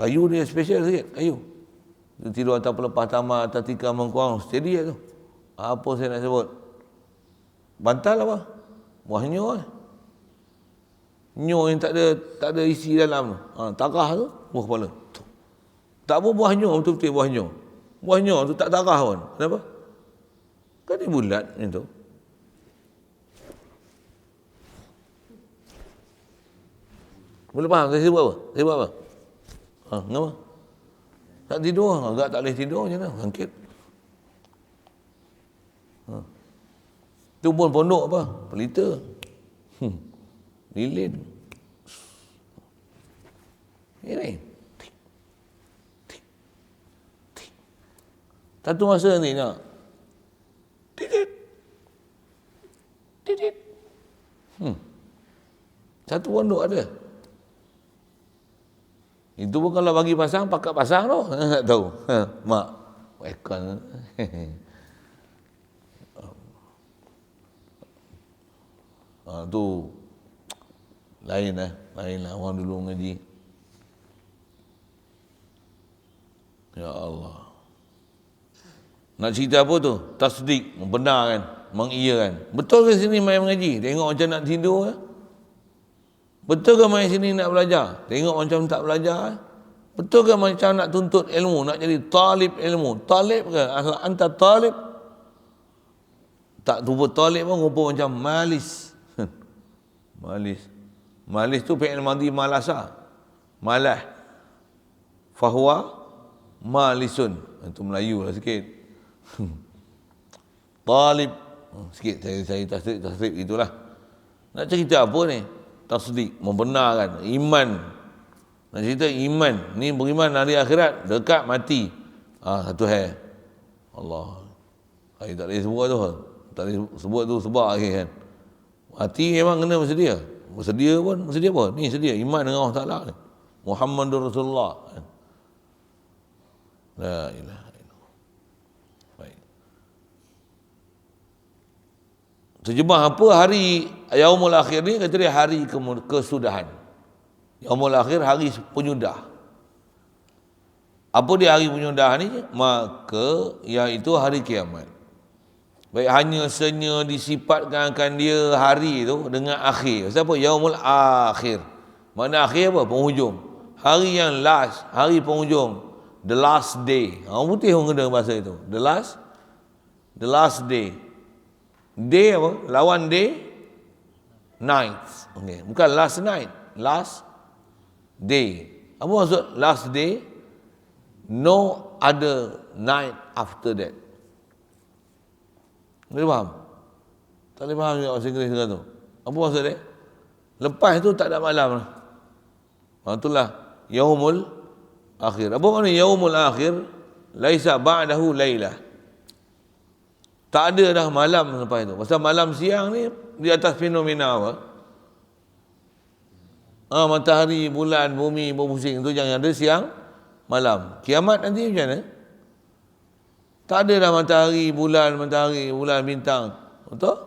Kayu dia special sikit, kayu. Tidur atas pelepah tamar, atas tikar mengkuang, steady lah tu. Apa saya nak sebut? Bantal apa? Buah nyo. Nyo yang tak ada isi dalam tu. Tarah tu, buah kepala. Tak apa buah nyo, betul-betul buah nyo. Buah nyo tu tak tarah pun. Kenapa? Kan dia bulat macam tu. Boleh faham saya sebut apa? Kenapa? Tak tidur, agak tak boleh tidur macam mana? Bangkit. Tu pun pondok apa? Pelita. Lilin. Ini. Satu masa ni nak. Titit. Satu pondok ada. Itu pun kalau bagi pasang, pakat pasang tu. Tak tahu. Mak. Aircon. Tu lain lah orang dulu mengaji. Ya Allah. Nak cerita apa tu? Tasdik, membenarkan, mengiyakan. Betul ke sini mai mengaji? Tengok macam nak tidur ya? Betul ke mai sini nak belajar? Tengok macam tak belajar. Betul ke macam nak tuntut ilmu, nak jadi talib ilmu? Talib ke? Asal anta talib? Tak tubuh talib pun rupa macam malis. Malis tu fi'il madhi malasa. Malah. Fahuwa malisun. Itu Melayu lah sikit. Talib. Sikit saya tasrif itulah. Nak cerita apa ni? Tasdik, membenarkan, iman. Nak cerita iman. Ni beriman hari akhirat, dekat mati. Satu hal. Allah. Saya tak boleh sebut tu. Tak boleh sebut tu sebab lagi kan. Hati memang kena bersedia. Bersedia apa? Ni sedia iman dengan Allah Ta'ala ni. Muhammadur Rasulullah. La ilaha illallah. Baik. Terjemah apa hari Yaumul Akhir ni? Kata dia hari kesudahan. Yaumul Akhir hari penyudah. Apa dia hari penyudah ni? Maka iaitu hari kiamat. Baik, hanya senya disifatkan akan dia hari tu dengan akhir. Siapa? Yaumul Akhir. Mana akhir apa? Penghujung. Hari yang last, hari penghujung. The last day. Orang putih orang kena bahasa itu. The last day. Day apa? Lawan day? Night. Okay. Bukan last night. Last day. Apa maksud last day? No other night after that. Boleh faham? Tak boleh faham juga bahasa Inggeris dengan tu. Apa maksud dia? Lepas tu tak ada malam lah. Itulah Yaumul Akhir. Apa makna Yaumul Akhir? Laisa ba'dahu lailah. Tak ada dah malam lepas itu. Pasal malam siang ni di atas fenomena apa? Matahari, bulan, bumi berpusing tu jangan ada siang, malam. Kiamat nanti macam mana? Tak ada dah matahari, bulan, bintang. Betul?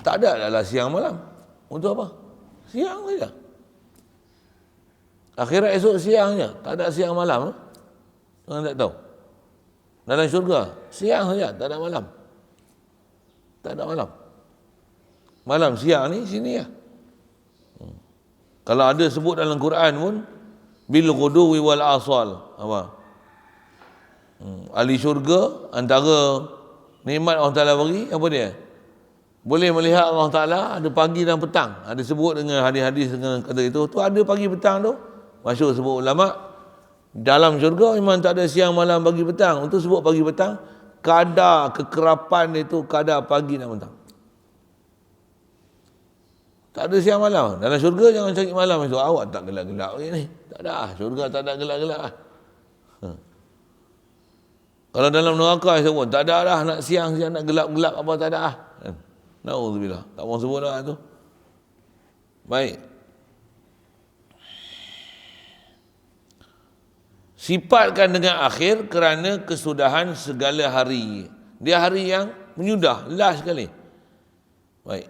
Tak ada dah siang malam. Untuk apa? Siang saja. Akhirat esok siang je. Tak ada siang malam. Orang tak tahu. Dalam syurga, siang saja, tak ada malam. Tak ada malam. Malam siang ni sini ya. Kalau ada sebut dalam Quran pun bil ghuduwi wal asal. Apa? Ahli syurga antara nikmat Allah Taala bagi apa dia? Boleh melihat Allah Taala ada pagi dan petang. Ada sebut dengan hadis-hadis dengan kata itu. Tu ada pagi petang tu. Masyhur sebut ulama. Dalam syurga memang tak ada siang malam pagi petang. Untuk sebut pagi petang, kadar kekerapan itu kadar pagi dan petang. Tak ada siang malam. Dalam syurga jangan cari malam itu. Awak tak gelap-gelap ni. Tak ada. Syurga tak ada gelap-gelap. Kalau dalam neraka sebut tak ada dah nak siang nak gelap-gelap apa tak ada. Nauzubillah. Tak mau sebut dah tu. Baik. Sifatkan dengan akhir kerana kesudahan segala hari. Dia hari yang menyudah, last sekali. Baik.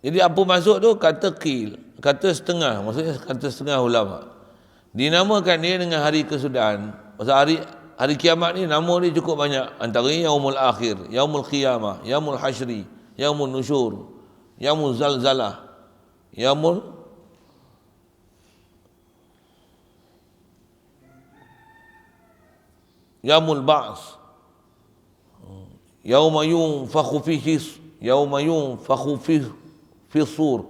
Jadi apa maksud tu? Kata qil, kata setengah, maksudnya kata setengah ulama. Dinamakan dia dengan hari kesudahan. Pasal hari kiamat ni nama dia cukup banyak. Antaranya yaumul akhir, yaumul qiyamah, yaumul hasyri, yaumul nusyur, yaumul zalzalah, yaumul ba's, yauma yunfakhu fihi, yauma yunfakhu fi sur,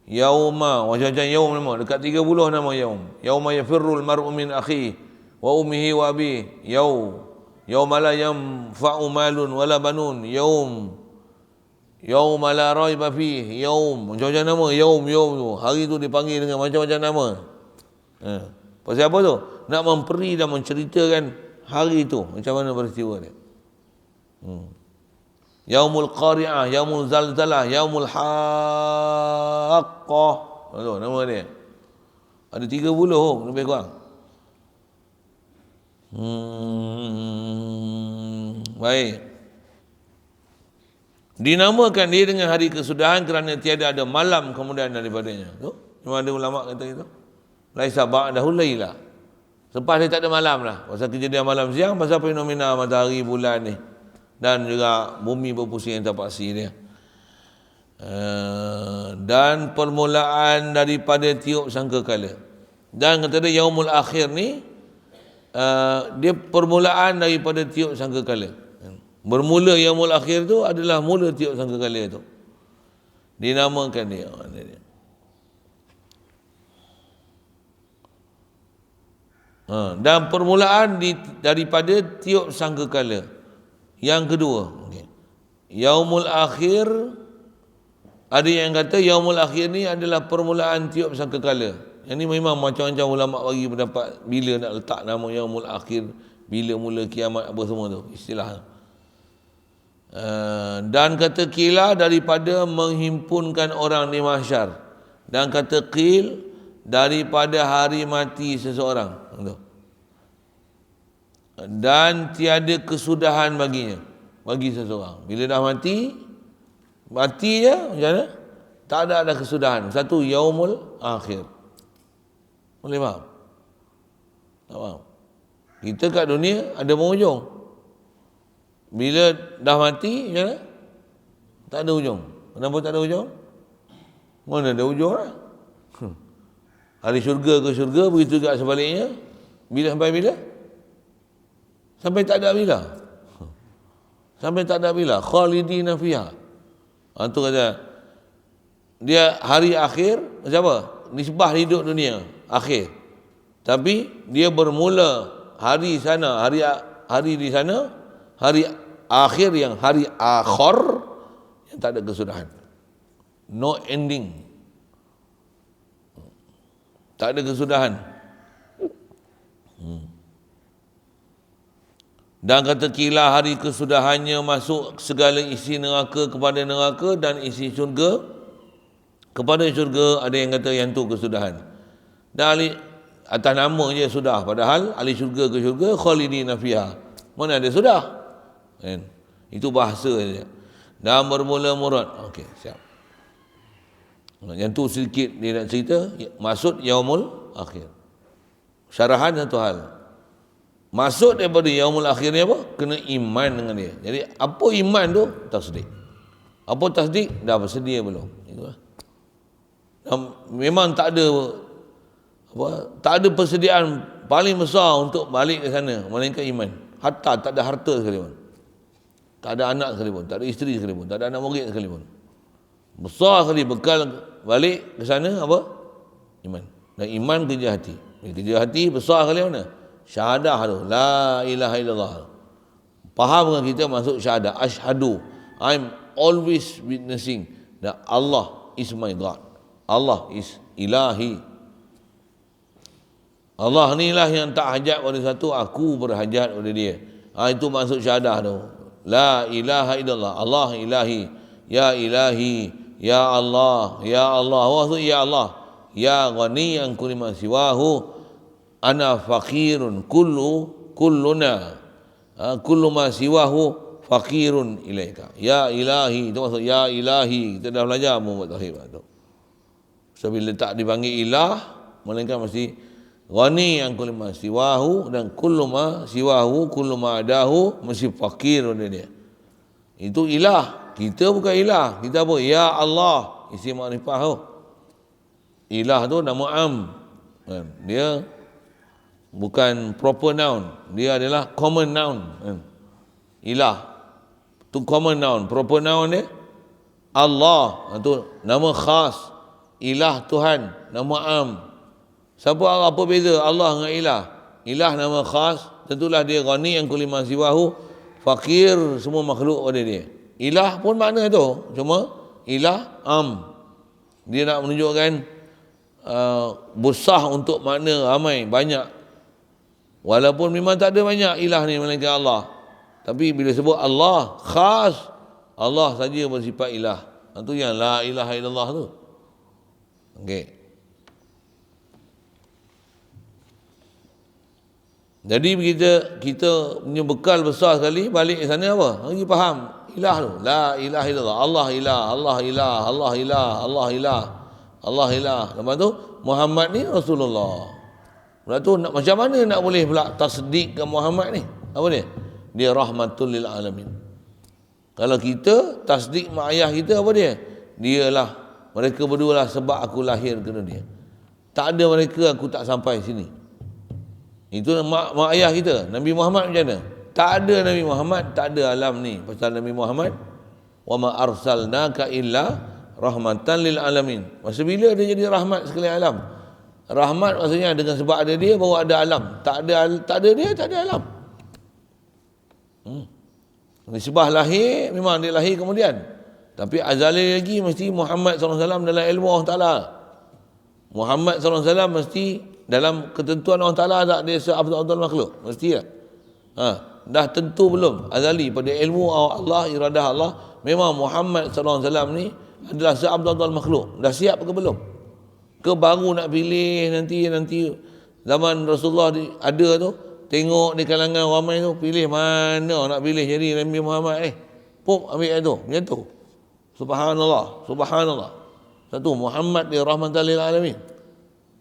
yauma, macam-macam yaum nama, dekat 30 nama yaum. Yauma yafirrul mar'u min akhihi wa ummihi wa abihi, yauma la yanfa'u malun wala banun, yauma la raiba fihi, yaum, macam-macam nama, yaum tu. Hari tu dipanggil dengan macam-macam nama. Pasal apa tu? Nak memperi dan menceritakan hari itu macam mana peristiwa dia. Yaumul qari'ah, yaumul zalzalah, yaumul haqqah. Itu nama dia. Ada 30 lebih kurang. Baik. Dinamakan dia dengan hari kesudahan kerana tiada ada malam kemudian daripadanya. Tu, memang ada ulama kata itu. Laisa ba'dahu laila. Lepas dia tak ada malam lah. Pasal kejadian malam siang, pasal fenomena matahari, bulan ni. Dan juga bumi berpusing yang tak pasti dia. Dan permulaan daripada tiup sangkakala. Dan kata dia yaumul akhir ni, dia permulaan daripada tiup sangkakala. Bermula yaumul akhir tu adalah mula tiup sangkakala tu. Dinamakan dia. Dan permulaan daripada tiup sangkakala. Yang kedua, yaumul akhir, ada yang kata yaumul akhir ni adalah permulaan tiup sangkakala. Yang ni memang macam-macam ulama bagi pendapat bila nak letak nama yaumul akhir, bila mula kiamat apa semua tu istilah. Dan kata qila daripada menghimpunkan orang di mahsyar, dan kata qil daripada hari mati seseorang. Dan tiada kesudahan baginya, bagi seseorang. Bila dah mati je macam mana? Tak ada kesudahan. Satu yaumul akhir. Boleh faham? Tak faham? Kita kat dunia ada penghujung. Bila dah mati macam mana? Tak ada hujung. Kenapa tak ada hujung? Mana ada hujung lah? Ahli syurga ke syurga, begitu juga sebaliknya. Bila sampai bila? Sampai tak ada bila. Sampai tak ada bila. Khalidina fiha. Itu kata dia hari akhir macam apa? Nisbah hidup dunia akhir. Tapi dia bermula hari sana, hari di sana, hari akhir yang hari akhir yang tak ada kesudahan. No ending. Tak ada kesudahan. Dan kata kila hari kesudahannya masuk segala isi neraka kepada neraka dan isi syurga kepada syurga. Ada yang kata yang tu kesudahan. Dan ahli atas nama je sudah, padahal ahli syurga ke syurga khalidina fiha. Mana ada sudah? Kan? Itu bahasa saja. Dan bermula murad. Okey, siap. Yang tu sedikit dia nak cerita maksud yaumul akhir. Syarahan satu hal. Maksud daripada yaumul akhir ni apa? Kena iman dengan dia. Jadi apa iman tu? Tasdik. Apa tasdik? Dah bersedia belum? Itulah. Dan memang tak ada tak ada persediaan paling besar untuk balik ke sana melainkan iman. Hatta tak ada harta sekalipun. Tak ada anak sekalipun, tak ada isteri sekalipun, tak ada anak murid sekalipun. Besar sekali bekal balik ke sana apa? Iman. Dan iman kerja hati. Kerja hati besar sekali mana? Syahadah tu. La ilaha illallah. Faham kan kita masuk syahadah? Ashhadu. I'm always witnessing that Allah is my God. Allah is ilahi. Allah ni lah yang tak hajat pada satu, aku berhajat pada dia. Itu maksud syahadah tu. La ilaha illallah. Allah ilahi. Ya ilahi. Ya Allah. Ya Allah. Maksud ya Allah. Ya ghani an kulli ma siwahu. Ana fakirun kulluna. Kullu ma siwahu fakirun ilaika. Ya ilahi. Itu maksud ya ilahi. Kita dah belajar Muhammad Tahir tu. So bila tak dipanggil ilah, melainkan mesti ghani an kulli ma siwahu, dan kullu ma siwahu, kullu ma adahu mesti fakir pada dia. Itu ilah. Kita bukan ilah. Kita apa? Ya Allah. Isi makrifah tu. Ilah tu nama am. Dia bukan proper noun. Dia adalah common noun. Ilah. Tu common noun. Proper noun dia Allah. Itu nama khas. Ilah Tuhan. Nama am. Siapa apa beza Allah dengan ilah? Ilah nama khas, tentulah dia ghani yang kulli ma siwahu, fakir semua makhluk pada dia. Ilah pun makna tu, cuma ilah am. Dia nak menunjukkan besar untuk makna ramai, banyak. Walaupun memang tak ada banyak ilah ni melainkan Allah. Tapi bila sebut Allah, khas Allah saja bersifat ilah. Itu yang la ilaha illallah tu. Okey. Jadi kita punya bekal besar sekali balik ke sana apa? Lagi faham ilah tu. La ilaha illallah. Allah ilah, Allah ilah, Allah ilah, Allah ilah, Allah ilah. Lepas tu Muhammad ni Rasulullah. Lepas tu macam mana nak boleh pula tasdik ke Muhammad ni? Apa dia? Dia rahmatul lil alamin. Kalau kita tasdik mak ayah kita, apa dia? Dialah, mereka berdua lah sebab aku lahir ke dunia. Tak ada mereka aku tak sampai sini. Itu mak ayah kita. Nabi Muhammad macam mana? Tak ada Nabi Muhammad, tak ada alam ni. Pasal Nabi Muhammad, wa ma arsalnaka illa rahmatan lil alamin. Masa bila dia jadi rahmat sekalian alam? Rahmat maksudnya dengan sebab ada dia baru ada alam. Tak ada dia, tak ada alam. Nisbah lahir, memang dia lahir kemudian. Tapi azali lagi mesti Muhammad SAW dalam ilmu Allah Ta'ala. Muhammad SAW mesti dalam ketentuan Allah Ta'ala tak dia seabdul makhluk. Mesti tak? Dah tentu belum? Azali pada ilmu Allah, iradah Allah, memang Muhammad SAW ni adalah seabdul makhluk. Dah siap ke belum? Ke baru nak pilih nanti zaman Rasulullah ada tu, tengok di kalangan ramai tu, pilih mana nak pilih jadi Nabi Muhammad. Pop ambil itu, macam tu. Subhanallah, subhanallah. Satu, Muhammad dia rahmatan lil alamin.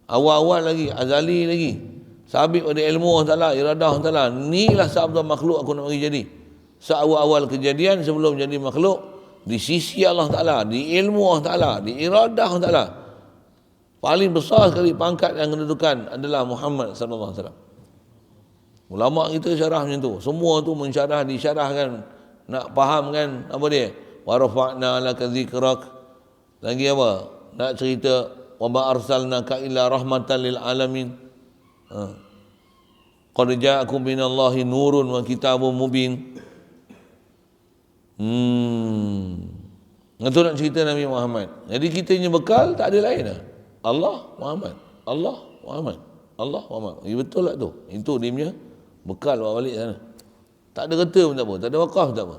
Awal-awal lagi, azali lagi. Sabit pada ilmu Allah Ta'ala, iradah Allah Ta'ala. Inilah seabdul makhluk aku nak bagi jadi. Seawal-awal kejadian sebelum jadi makhluk, di sisi Allah Ta'ala, di ilmu Allah Ta'ala, di iradah Allah Ta'ala, paling besar sekali pangkat yang kedudukan adalah Muhammad sallallahu alaihi wasallam. Ulama kita syarah macam tu. Semua tu mensyarah, disyarahkan. Nak faham kan apa dia? Wa rafa'na laka dzikrak. Lagi apa? Nak cerita wa ma arsalnaka illa rahmatan lil alamin. Qad ja'akum minallahi nurun wa kitabun mubin. Itu nak cerita Nabi Muhammad. Jadi kita punya bekal tak ada lain dah. Allah Muhammad, Allah Muhammad, Allah Muhammad. Ya, betul tak tu? Itu dia punya bekal bawa balik sana. Tak ada reta pun tak apa, tak ada wakaf pun tak apa.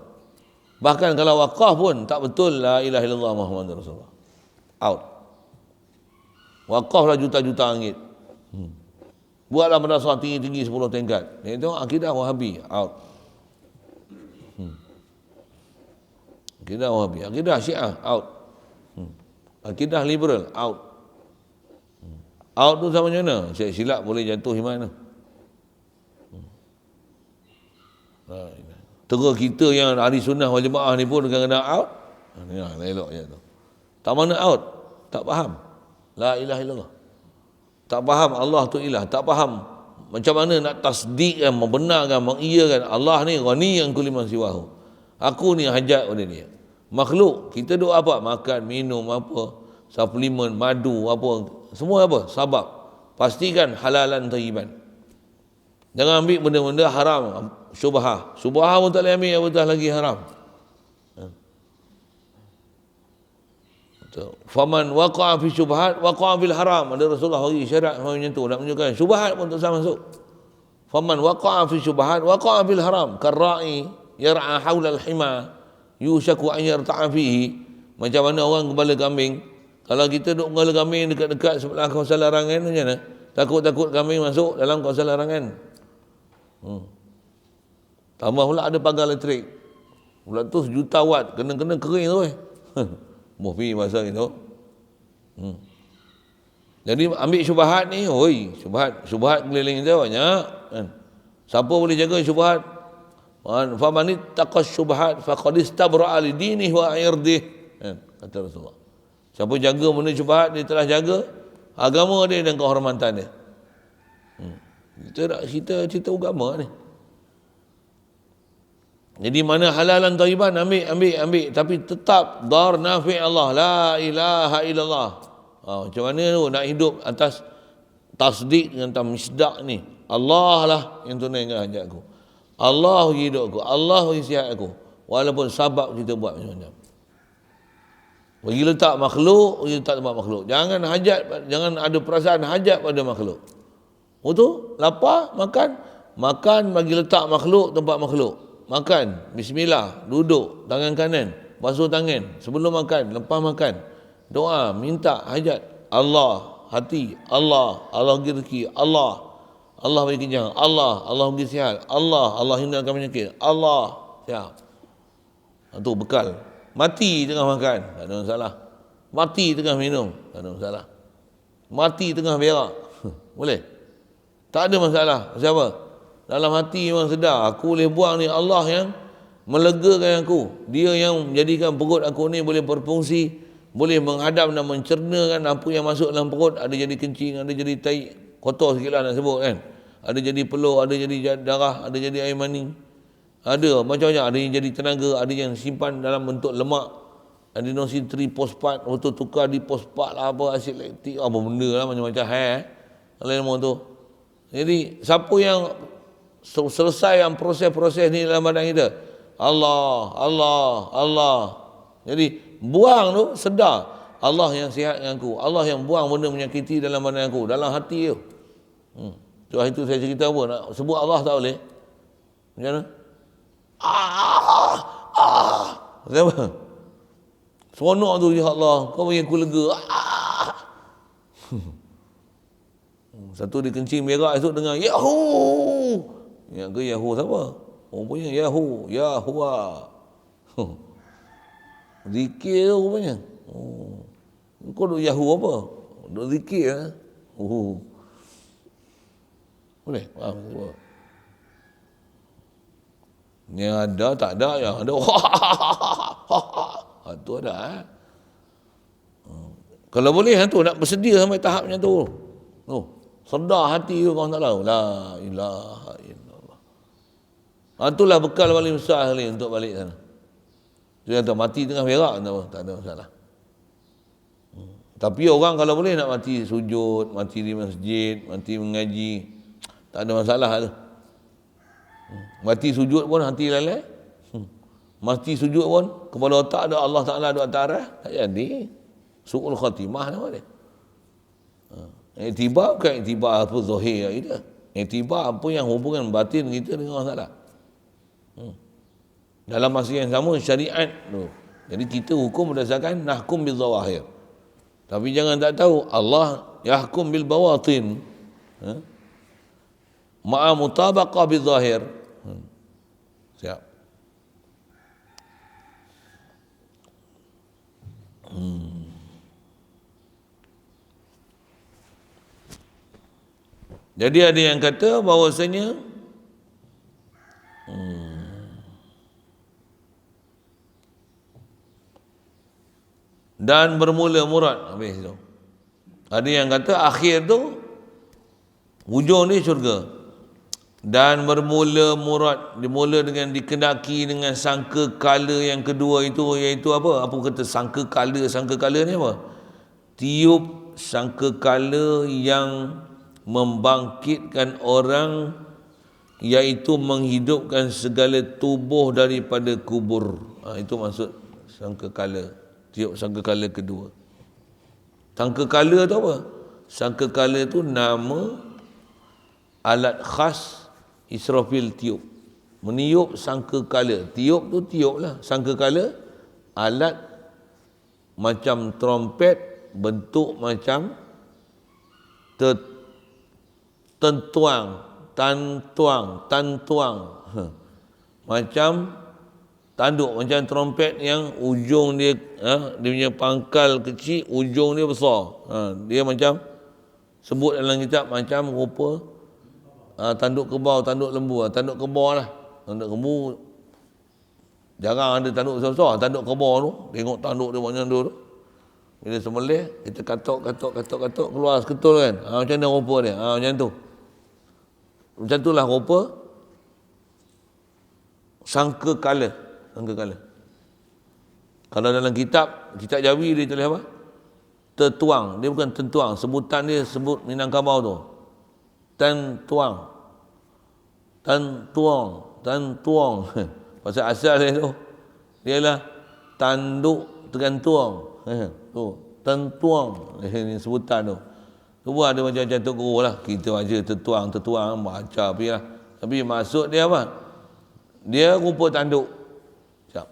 Bahkan kalau wakaf pun tak betul la ilaha illallah Muhammadur Rasulullah. Out. Wakaflah juta-juta ringgit. Buatlah madrasah tinggi-tinggi 10 tingkat. Itu akidah Wahabi. Out. Akidah Wahabi. Akidah Syiah. Out. Akidah liberal. Out. Out tu sama macam mana? Silap boleh jatuh iman tu. Terus kita yang ahli sunnah wal jemaah ni pun kadang-kadang out. Ni lah, elok je tu. Tak mana out? Tak faham. La ilaha illallah. Tak faham Allah tu ilah. Tak faham macam mana nak tasdikkan, membenarkan, mengiyakan Allah ni ghaniyan kulli man siwahu. Aku ni hajat pada dia. Makhluk, kita duk apa? Makan, minum, apa? Suplemen, madu, apa? Semua apa? Sabab. Pastikan halalan thayyiban. Jangan ambil benda-benda haram, syubhah. Syubhah pun tak boleh ambil, apatah lagi haram. Faman waqa'a fi syubhat waqa'a fil haram. Ada Rasulullah bagi syarat macam tu, nak menunjukkan syubhat pun tak sah masuk. Faman waqa'a fi syubhat waqa'a fil haram. Karra'i yar'a haula al-hima yushaku an yarta'a fihi. Macam mana orang gembala kambing, kalau kita duk gembala kambing dekat-dekat sebelah kawasan larangan macam mana? Takut-takut kambing masuk dalam kawasan larangan. Tambah pula ada pagar elektrik. Pula tu sejuta watt, kena-kena kering tu. Mufi masa itu. Jadi ambil syubhat ni, syubhat keliling dia banyak kan. Siapa boleh jaga syubhat? Faman ittaqas syubhat faqad istabra'a li dinihi wa 'irdihi. Kan kata Rasulullah. Siapa jaga benda syubhat, dia telah jaga agama dia dan kehormatan dia. Kita nak cerita agama ni. Jadi mana halalan thayyiban ambil, tapi tetap dar nafi' Allah, la ilaha illallah. Macam mana tu nak hidup atas tasdik dengan misdak ni? Allah lah yang tunaikan hajat aku. Allah hidup aku, Allah bagi sihat aku. Walaupun sabab kita buat macam-macam. Bagi letak makhluk, bagi letak tempat makhluk. Jangan ada perasaan hajat pada makhluk. Betul? Lapar, makan bagi letak makhluk, tempat makhluk. Makan, bismillah, duduk, tangan kanan, basuh tangan, sebelum makan, lepas makan, doa, minta hajat, Allah, hati, Allah bagi rezeki, Allah bagi kenyang, Allah bagi sihat, Allah hindarkan penyakit, Allah, siap. Itu bekal. Mati tengah makan, tak ada masalah. Mati tengah minum, tak ada masalah. Mati tengah berak, boleh? Tak ada masalah. Siapa? Dalam hati memang sedar, aku boleh buang ni, Allah yang melegakan aku. Dia yang menjadikan perut aku ni boleh berfungsi, boleh menghadam dan mencernakan apa yang masuk dalam perut. Ada jadi kencing, ada jadi tai, kotor sikit lah nak sebut kan. Ada jadi peluh, ada jadi darah, ada jadi air mani. Ada macam-macam, ada yang jadi tenaga, ada yang simpan dalam bentuk lemak. Adenosine triphosphate, waktu tukar di fosfat lah, apa, asid laktik, apa benda lah, macam-macam kalau nama tu. Jadi siapa yang selesai yang proses-proses ni dalam badan kita, Allah. Jadi buang tu sedar, Allah yang sihatkan aku, Allah yang buang benda menyakiti dalam badan aku, dalam hati tu. Sebab itu saya cerita apa, nak sebut Allah tak boleh. Macam mana? Siapa? Seronok tu, ya Allah, kau bagi aku lega. Satu dia kencing berak, esok dengar Yahoo. Yang ke Yahoo siapa? Rupanya Yahuwa. Zikir tu rupanya. Kau duk Yahoo apa? Duk zikir. Boleh? Yang ada, tak ada, yang ada. Itu ada. Kalau boleh, tu nak bersedia sampai tahap macam tu. Sedar hati tu kau tak tahu. La ilaha illallah. Itulah bekal paling besar sekali untuk balik sana. Dia kata mati tengah berak, tak ada masalah. Tapi orang kalau boleh nak mati sujud, mati di masjid, mati mengaji, tak ada masalah tu. Mati sujud pun hati lalai. Mati sujud pun kepala otak ada Allah Ta'ala ada atas arah, tak jadi. Su'ul khatimah nama dia. Iktibar bukan iktibar apa zahir kita. Iktibar apa yang hubungan batin kita dengan Allah Ta'ala. Dalam masa yang sama syariat tu. Jadi kita hukum berdasarkan nahkum bil zawahir. Tapi jangan tak tahu Allah yahkum bil bawatin. Ma'a mutabaqah bil zahir. Siap. Jadi ada yang kata bahawasanya dan bermula murad. Habis tu. Ada yang kata akhir tu hujung ni syurga. Dan bermula murad, dimula dengan dikenaki dengan sangka kala yang kedua itu, iaitu apa? Apa kata sangka kala ni apa? Tiup sangka kala yang membangkitkan orang, iaitu menghidupkan segala tubuh daripada kubur. Itu maksud sangka kala. Tiup sangka kala kedua. Sangka kala tu apa? Sangka kala tu nama alat khas Israfil tiup. Meniup sangka kala. Tiup tu tiup lah. Sangka kala alat macam trompet, bentuk macam tantuang. Macam tanduk, macam trompet yang ujung dia dia punya pangkal kecil, ujung dia besar. Dia macam sebut dalam kitab macam rupa tanduk kebau, tanduk lembu. Tanduk kebau lah. Tanduk lembu jarang ada tanduk besar-besar. Tanduk kebau tu, tengok tanduk dia macam tu. Bila sembelih, kita katok, keluar seketul kan. Macam mana rupa dia? Macam tu. Macam tu lah rupa sangka kala. Kalau dalam kitab Jawi dia tulis apa? Tertuang. Dia bukan tentuang. Sebutan dia sebut Minangkabau tu. Tantuang. Pasal asal dia tu, dia lah tanduk tergantung. Tu, tentuang. Ini sebutan tu. Cuba ada macam-macam tu guru lah. Kita baca tertuang, baca apa lah. Tapi maksud dia apa? Dia rupa tanduk. Siap.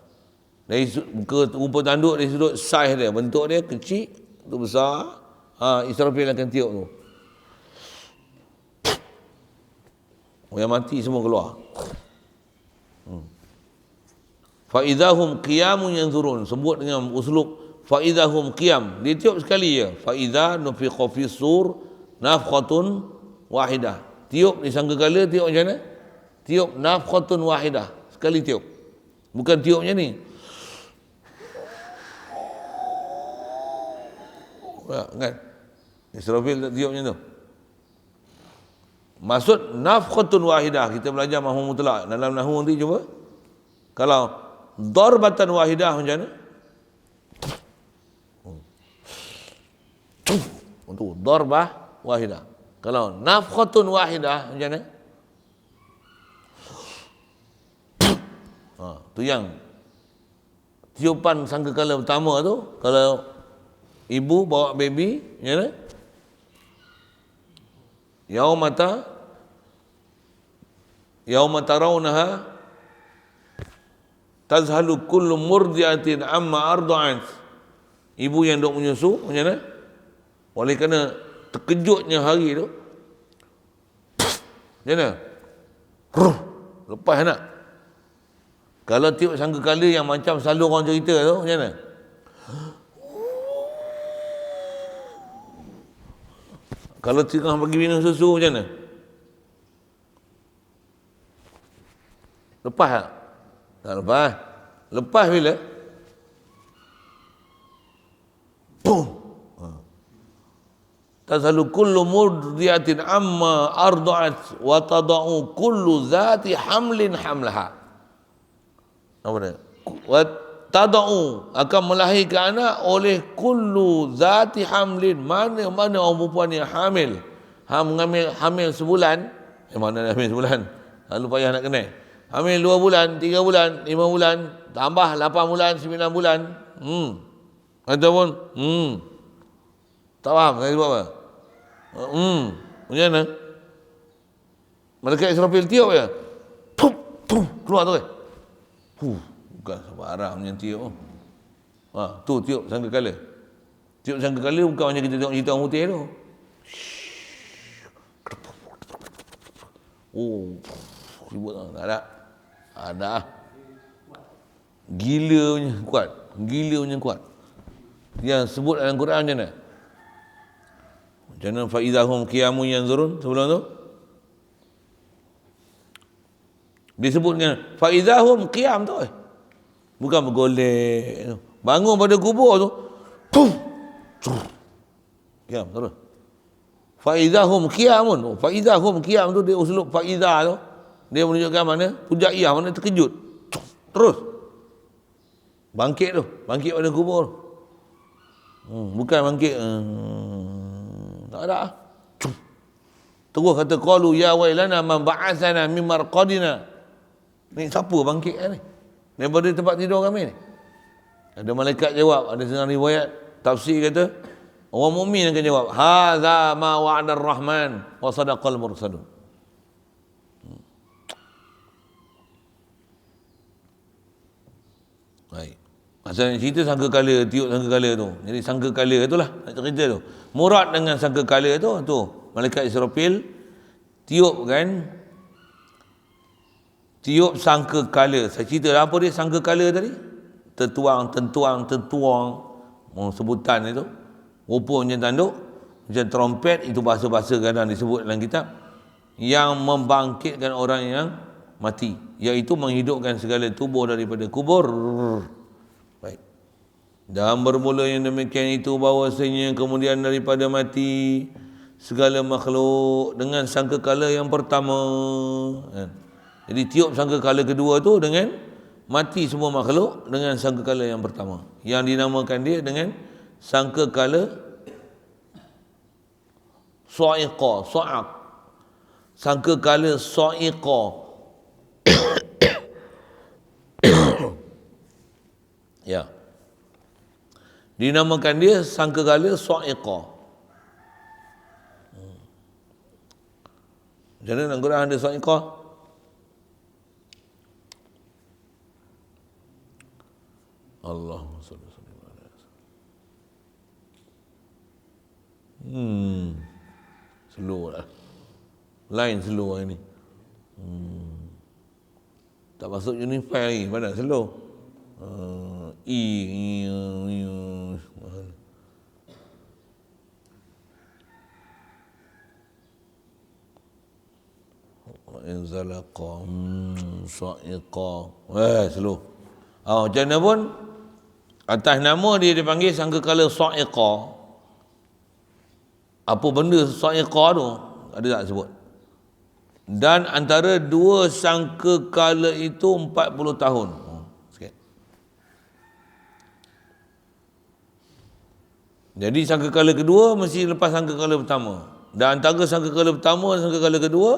Dari rupa tanduk, dari sudut saiz dia, bentuk dia kecil, tu besar. Israfil akan tiup tu. Yang mati semua keluar. Fa'idhahum qiyamun yanzurun. Sebut dengan uslub fa'idhahum qiyam. Dia tiup sekali je. Fa'idha nufiqa fi sur nafkhatun wahidah. Tiup di sangkakala, tiup macam mana? Tiup nafkhatun wahidah. Sekali tiup. Bukan tiup macam ni. Kan? Israfil tiup macam tu. Maksud nafkhatun wahidah. Kita belajar mahum mutlak. Dalam nahwu nanti cuba. Kalau darbatan wahidah macam mana? Untuk darbah wahidah. Kalau nafkhatun wahidah macam mana? Tu yang tiupan sangkakala pertama tu, kalau ibu bawa baby macam mana? Yauma tarawunaha tazhalu kullu murdiatin amma arda'at. Ibu yang duk menyusu macam mana? Oleh kerana terkejutnya hari tu, macam mana? Lepas anak. Kalau tiup sangkakala yang macam selalu orang cerita tu, macam mana? Kalau tengah bagi minum susu macam mana? Lepas tak? Tak lepas. Lepas bila? Boom. Tasalu kullu murdiatin amma arda'at wa tada'u kullu zati hamlin hamlaha. Apa dia? Wa tada'u akan melahirkan anak oleh kullu zati hamlin. Mana-mana orang perempuan yang hamil. Hamil sebulan. Mana hamil sebulan? Lalu payah nak kenal. Hamil 2 bulan, 3 bulan, 5 bulan, tambah 8 bulan, 9 bulan. Ataupun tak faham saya sebab apa? Macam mana? Malaikat Israfil tiup je. Keluar tu kan. Bukan sebarang yang tiup. Tu tiup sangkakala. Tiup sangkakala bukan macam kita tengok cerita orang putih tu. Ribut tak ada. Ada. Gila punya kuat. Yang sebut dalam Quran macam mana? Macam mana faizahum qiyamun yanzurun sebelum tu? Disebutkan faizahum qiyam tu. Bukan bergolek. Bangun pada kubur tu. Qiyam terus. Faizahum qiyamun. Faizahum qiyam tu dia uslub faizah tu. Dia menunjukkan mana? Pujaiyah, mana terkejut. Terus. Bangkit pada kubur tu. Bukan bangkit. Tak ada. Terus kata qalu ya wailana man ba'athana min marqadina. Ni siapa bangkit ni? Daripada tempat tidur kami ni. Ada malaikat jawab, ada setengah riwayat tafsir kata orang mukmin akan jawab, hadza ma wa'ada ar-rahman wa sadaqal mursalun. Baik. Pasal cerita sangkakala, tiup sangkakala tu. Jadi sangkakala itulah nak cerita tu. Murad dengan sangkakala tu, malaikat Israfil tiup kan. Tiup sangkakala. Saya cerita apa dia sangkakala tadi? Tentuang. Sebutan itu. Rupa macam tanduk. Macam trompet, itu bahasa-bahasa kadang disebut dalam kitab. Yang membangkitkan orang yang mati. Iaitu menghidupkan segala tubuh daripada kubur. Baik. Dan bermula yang demikian itu bahawasanya kemudian daripada mati segala makhluk dengan sangkakala yang pertama. Jadi tiup sangkakala kedua tu dengan mati semua makhluk dengan sangkakala yang pertama. Yang dinamakan dia dengan sangkakala sa'iqah, sa'aq. Sangkakala sa'iqah. Ya. Dinamakan dia sangkakala sa'iqah. Macam mana dalam Quran ada sa'iqah? Allahumma salli alaihi wasallam. Slow lah. Line slow hari ni. Tak masuk unify lagi. Mana slow? Zalaqa sa'iqa. Slow. Macam mana pun atas nama dia dipanggil sangkakala sa'iqa. Apa benda sa'iqa tu? Ada tak sebut? Dan antara dua sangkakala itu 40 tahun. Sikit. Jadi sangkakala kedua mesti lepas sangkakala pertama. Dan antara sangkakala pertama dan sangkakala kedua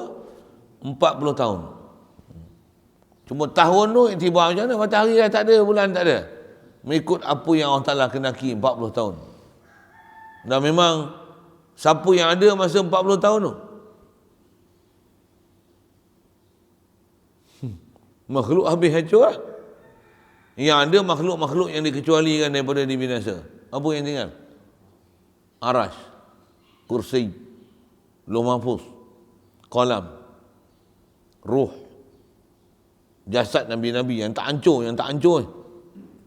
40 tahun. Cuma tahun tu iktibar macam mana? Matahari dah tak ada, bulan tak ada. Mengikut apa yang Allah Ta'ala kenaki 40 tahun. Dan memang siapa yang ada masa 40 tahun tu? Makhluk habis hancur lah. Yang ada makhluk-makhluk yang dikecualikan daripada dibinasa. Apa yang tinggal? Arash, kursi, lauh mahfuz, qalam, ruh, jasad Nabi-Nabi yang tak hancur.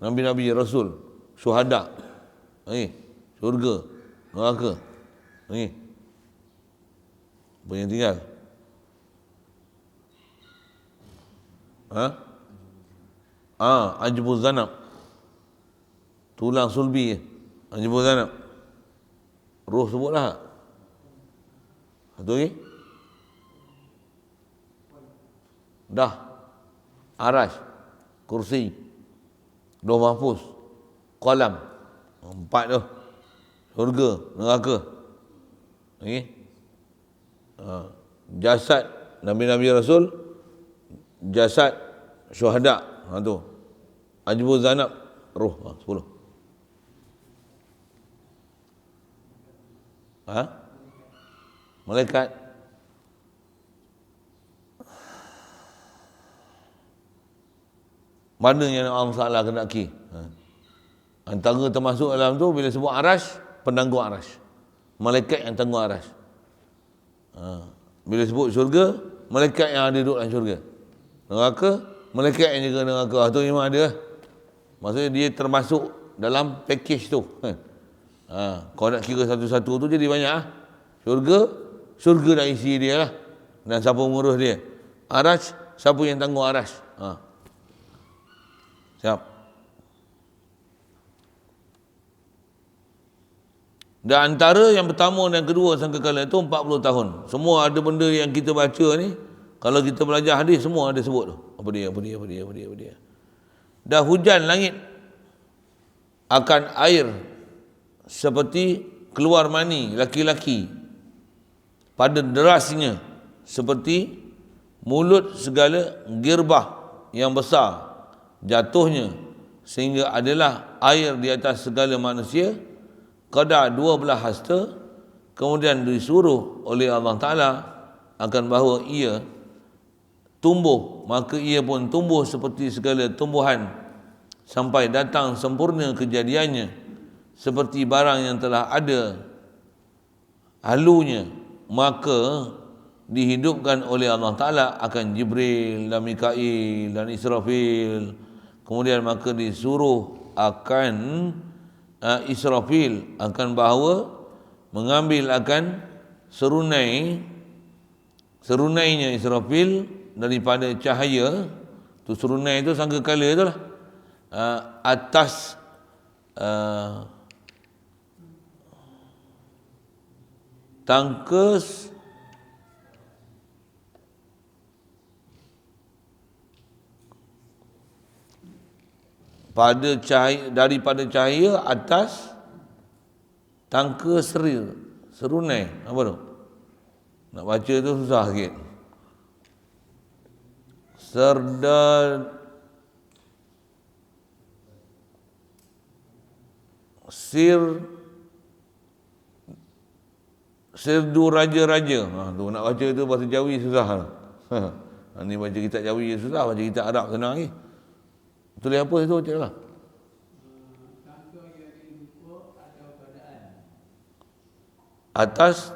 Nabi-Nabi, Rasul, syuhada, syurga, neraka. Apa yang tinggal? Ajbuz zanab, tulang sulbi, ajbuz zanab, ruh sebutlah. Satu lagi dah, arash, kursi, lauh mahfuz, qalam, 4 tu, syurga, neraka. Jasad Nabi-Nabi Rasul, jasad syuhada, tu ajbuz zanab, ruh, 10. Malaikat Mana yang Allah Ta'ala kendaki. Antara termasuk dalam tu bila sebut arash, penangguh arash. Malaikat yang tangguh arash. Bila sebut syurga, malaikat yang ada duduk dalam syurga. Neraka, malaikat yang jaga neraka. Itu memang ada. Maksudnya dia termasuk dalam package tu. Kalau nak kira satu-satu tu jadi banyak. Syurga dah isi dia lah. Dan siapa mengurus dia. Arash, siapa yang tangguh arash. Siap. Dan antara yang pertama dan kedua sangkakala itu 40 tahun. Semua ada benda yang kita baca ni, kalau kita belajar hadis semua ada sebut tu. Apa dia. Dah hujan langit akan air seperti keluar mani laki-laki pada derasnya seperti mulut segala girbah yang besar jatuhnya sehingga adalah air di atas segala manusia kadar 12 hasta, kemudian disuruh oleh Allah Ta'ala akan bahawa ia tumbuh, maka ia pun tumbuh seperti segala tumbuhan sampai datang sempurna kejadiannya seperti barang yang telah ada halunya, maka dihidupkan oleh Allah Ta'ala akan Jibril dan Mikail dan Israfil. Kemudian maka disuruh akan Israfil akan bahawa mengambil akan serunainya Israfil daripada cahaya tu. Serunai tu sangkakala tu lah, atas tangkas pada cahaya, daripada cahaya atas tangka serunai. Apa tu? Nak baca tu susah sikit. Sirdu raja-raja. Tu nak baca tu bahasa Jawi susah. Ni baca kitab Jawi susah, baca kitab Arab senang lagi. Tulis apa itu baca lah. Atas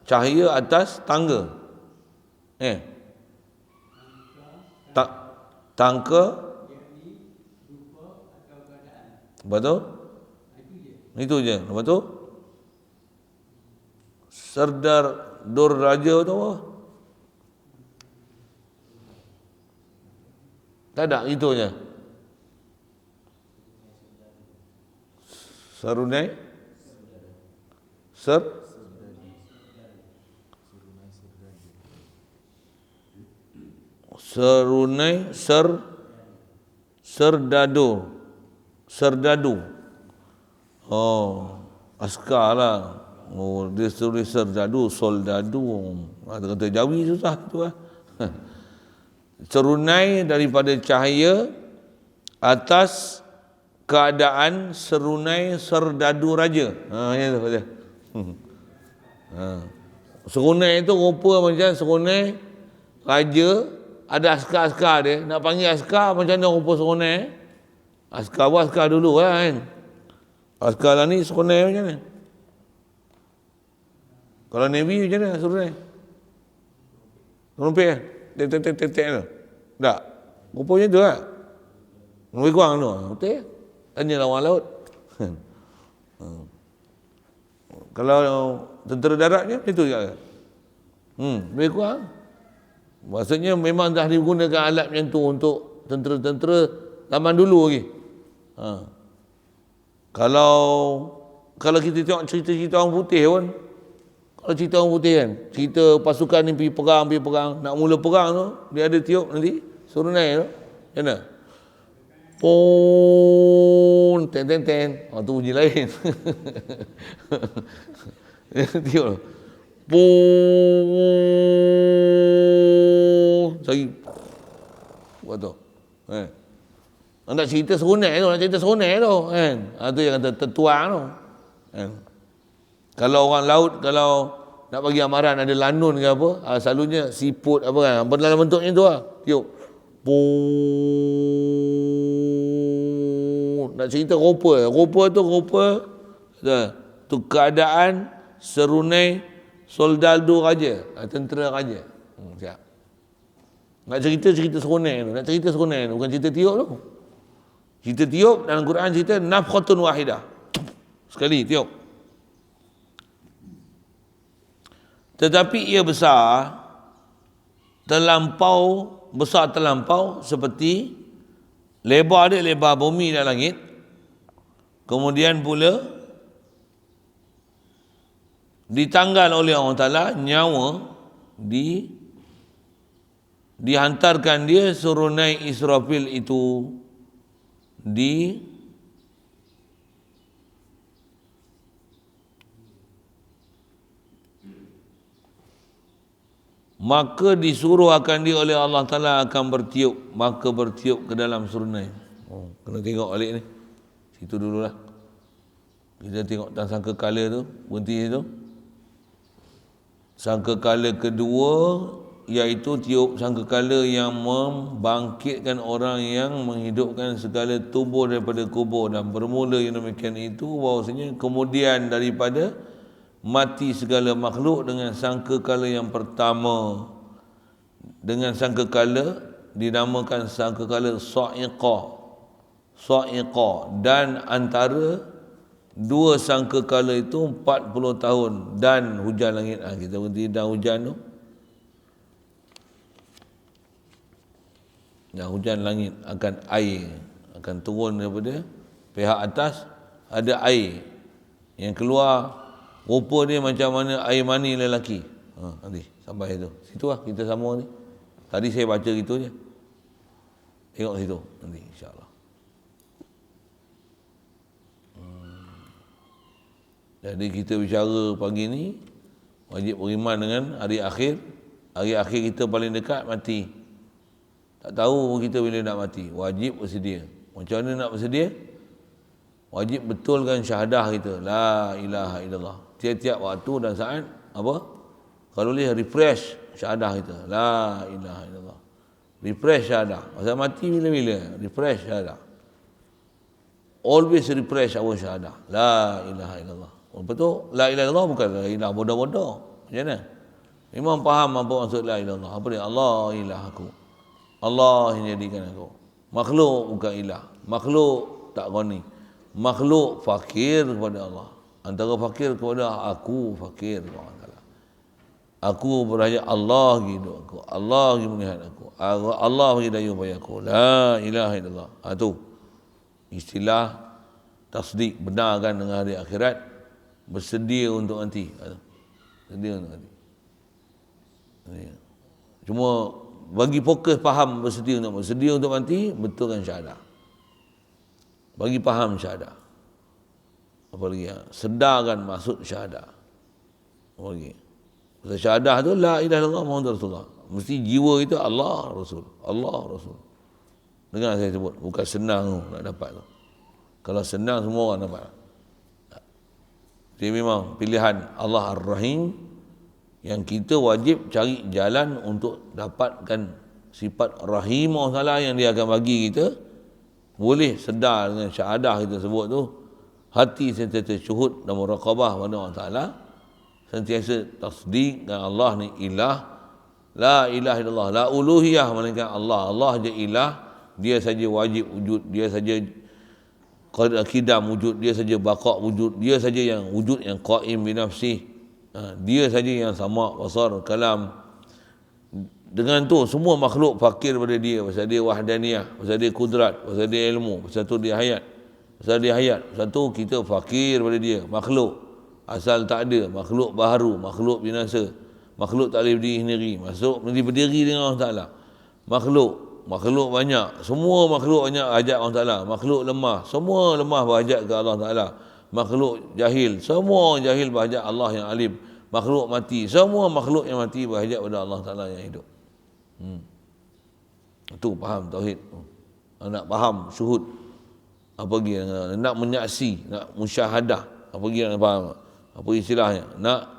cahaya atas tangga. Tangka. Lepas tu? Itu je. Lepas tu? Serdar Dur Raja tu apa? Tak ada, itu je. Serunai Serdadu. Oh, askar lah. Oh, dia tulis serdadu, soldadu. Kata Jawi susah tu lah. Serunai daripada cahaya atas keadaan serunai serdadu raja. Ya tu baca. Serunai itu rupa macam serunai raja, ada askar-askar dia. Nak panggil askar macam mana rupa serunai? Askar dulu lah kan. Askar lah ni serunai macam mana? Kalau Navy macam mana serunai? Rompet kan? Tek tu. Tak. Rupanya tu lah. Lebih kurang tu. Betul. Tanyalah orang laut. Kalau tentera daratnya itu juga. Lebih kurang. Maksudnya memang dah digunakan alat macam tu untuk tentera-tentera zaman dulu lagi. Kalau kita tengok cerita-cerita orang putih pun, kalau cerita orang putih kan, cerita pasukan ni pergi perang, nak mula perang tu, dia ada tiup nanti, serunai tu, macam mana? Pon, ten. Tu bunyi lain. Tiup. Pon. Sagi. Buat tu. Nak cerita serunai tu, kan. Tu yang kata tertuang tu. Kan. Kalau orang laut, kalau nak bagi amaran ada lanun ke apa, selalunya siput apa kan, dalam bentuknya tu lah. Tiup. Pon. nak cerita rupa. Rupa tu keadaan serunai soldado raja, tentera raja. Siap. Nak cerita serunai tu, bukan cerita tiup tu. Cerita tiup dalam Quran cerita nafkhatun wahidah. Sekali tiup. Tetapi ia terlampau seperti lebar bumi dan langit. Kemudian pula ditanggal oleh Allah Ta'ala, nyawa dihantarkan dia, suruh naik Israfil itu maka disuruh akan dia oleh Allah Ta'ala akan bertiup, maka bertiup ke dalam serunai. Kena tengok balik ni. Situ dululah. Kita tengok tentang sangkakala tu, berhenti tu. Sangkakala kedua iaitu tiup sangkakala yang membangkitkan orang yang menghidupkan segala tubuh daripada kubur, dan bermula yang demikian itu bahawasanya kemudian daripada mati segala makhluk dengan sangkakala yang pertama, dengan sangkakala dinamakan sangkakala sa'iqah, dan antara dua sangkakala itu 40 tahun dan hujan langit. Kita berhenti dan hujan tu. Dan hujan langit akan air akan turun daripada pihak atas, ada air yang keluar, rupa dia macam mana air mani lelaki. Nanti sampai situ. Situlah kita sambung ni. Tadi saya baca gitu je. Tengok situ nanti insya-Allah. Jadi kita bicara pagi ni wajib beriman dengan hari akhir. Hari akhir kita paling dekat mati. Tak tahu kita bila nak mati. Wajib bersedia. Macam mana nak bersedia? Wajib betulkan syahadah kita. La ilaha illallah. Tiap-tiap waktu dan saat apa? Kalau boleh refresh syahadah kita. La ilaha illallah. Refresh syahadah. Masa mati bila-bila refresh syahadah. Always refresh our syahadah. La ilaha illallah. Betul? La ilaha illallah bukan la ilaha bodoh-bodoh. Macam mana? Memang faham apa maksud la ilaha illallah. Apa dia? Allah ilah aku. Allah yang jadikan aku. Makhluk bukan ilah. Makhluk tak gani. Makhluk fakir kepada Allah. Antara fakir kepada aku, fakir kepada Allah. Aku berhajat Allah hidup aku. Allah melihat aku. Allah bagi daya upaya aku. La ilaha illallah. Itu istilah tasdik, benarkan dengan hari akhirat, bersedia untuk nanti. Bersedia untuk nanti. Cuma bagi fokus faham bersedia untuk mati, betulkan syahadah. Bagi faham syahadah. Apa lagi? Sedarkan maksud syahadah. Apa lagi? Maksud syahadah tu la ilaha illallah Muhammadur Rasulullah. Mesti jiwa itu Allah Rasul. Allah Rasul. Dengar saya sebut, bukan senang tu nak dapat tu. Kalau senang semua orang dapat. Dia memang pilihan Allah Ar-Rahim yang kita wajib cari jalan untuk dapatkan sifat Rahim Allah yang dia akan bagi kita. Boleh sedar dengan syahadah kita sebut tu, hati sentiasa syuhud dan muraqabah pada Allah Ta'ala, sentiasa tasdik dengan Allah ni ilah, la ilaha illallah, la uluhiyah, melainkan Allah. Allah je ilah, dia saja wajib wujud, dia saja qidam wujud, dia saja baqa wujud, dia saja yang wujud yang qaim bi nafsih. Dia saja yang sama basar kalam. Dengan tu semua makhluk fakir pada dia, pasal dia wahdaniyah, pasal dia kudrat, pasal dia ilmu, pasal tu dia hayat. Pasal dia hayat, pasal tu kita fakir pada dia. Makhluk asal tak ada, makhluk baharu, makhluk binasa, makhluk tak boleh berdiri sendiri, masuk nanti berdiri dengan Allah Ta'ala. Makhluk banyak, semua makhluk banyak hajat Allah Ta'ala. Makhluk lemah, semua lemah berhajat ke Allah Ta'ala. Makhluk jahil, semua jahil berhajat Allah yang alim. Makhluk mati, semua makhluk yang mati berhajat pada Allah Ta'ala yang hidup. Itu faham tauhid. Nak faham syuhud, apa lagi nak menyaksi, nak musyahadah, apa lagi nak faham, apa istilahnya, nak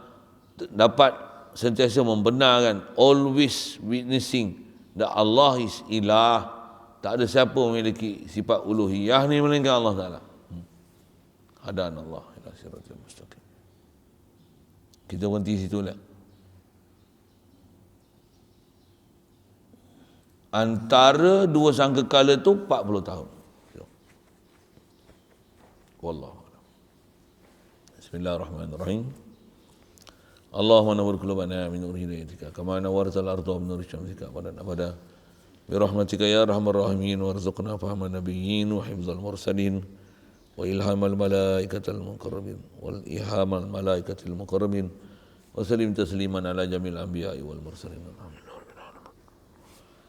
dapat sentiasa membenarkan, always witnessing that Allah is ilah, Tak ada siapa memiliki sifat uluhiyah ni melainkan Allah Ta'ala. Hadan Allah ila siratal mustaqim. Kita berhenti situ lah. Antara dua sangkakala tu 40 tahun. Wallahu a'lam. Bismillahirrahmanirrahim. Allahumma nawwir qulubana min nuri hidayatika kama nawwartal arda min nuri syamsika abada bi rahmatika ya arhamar rahimin warzuqna fahman nabiyyin wa hifdzal mursalin wa ilhamal malaikatil muqarrabin wal ihamal malaikatil muqarrabin wa sallim tasliman ala jamil anbiya'i wal mursalin.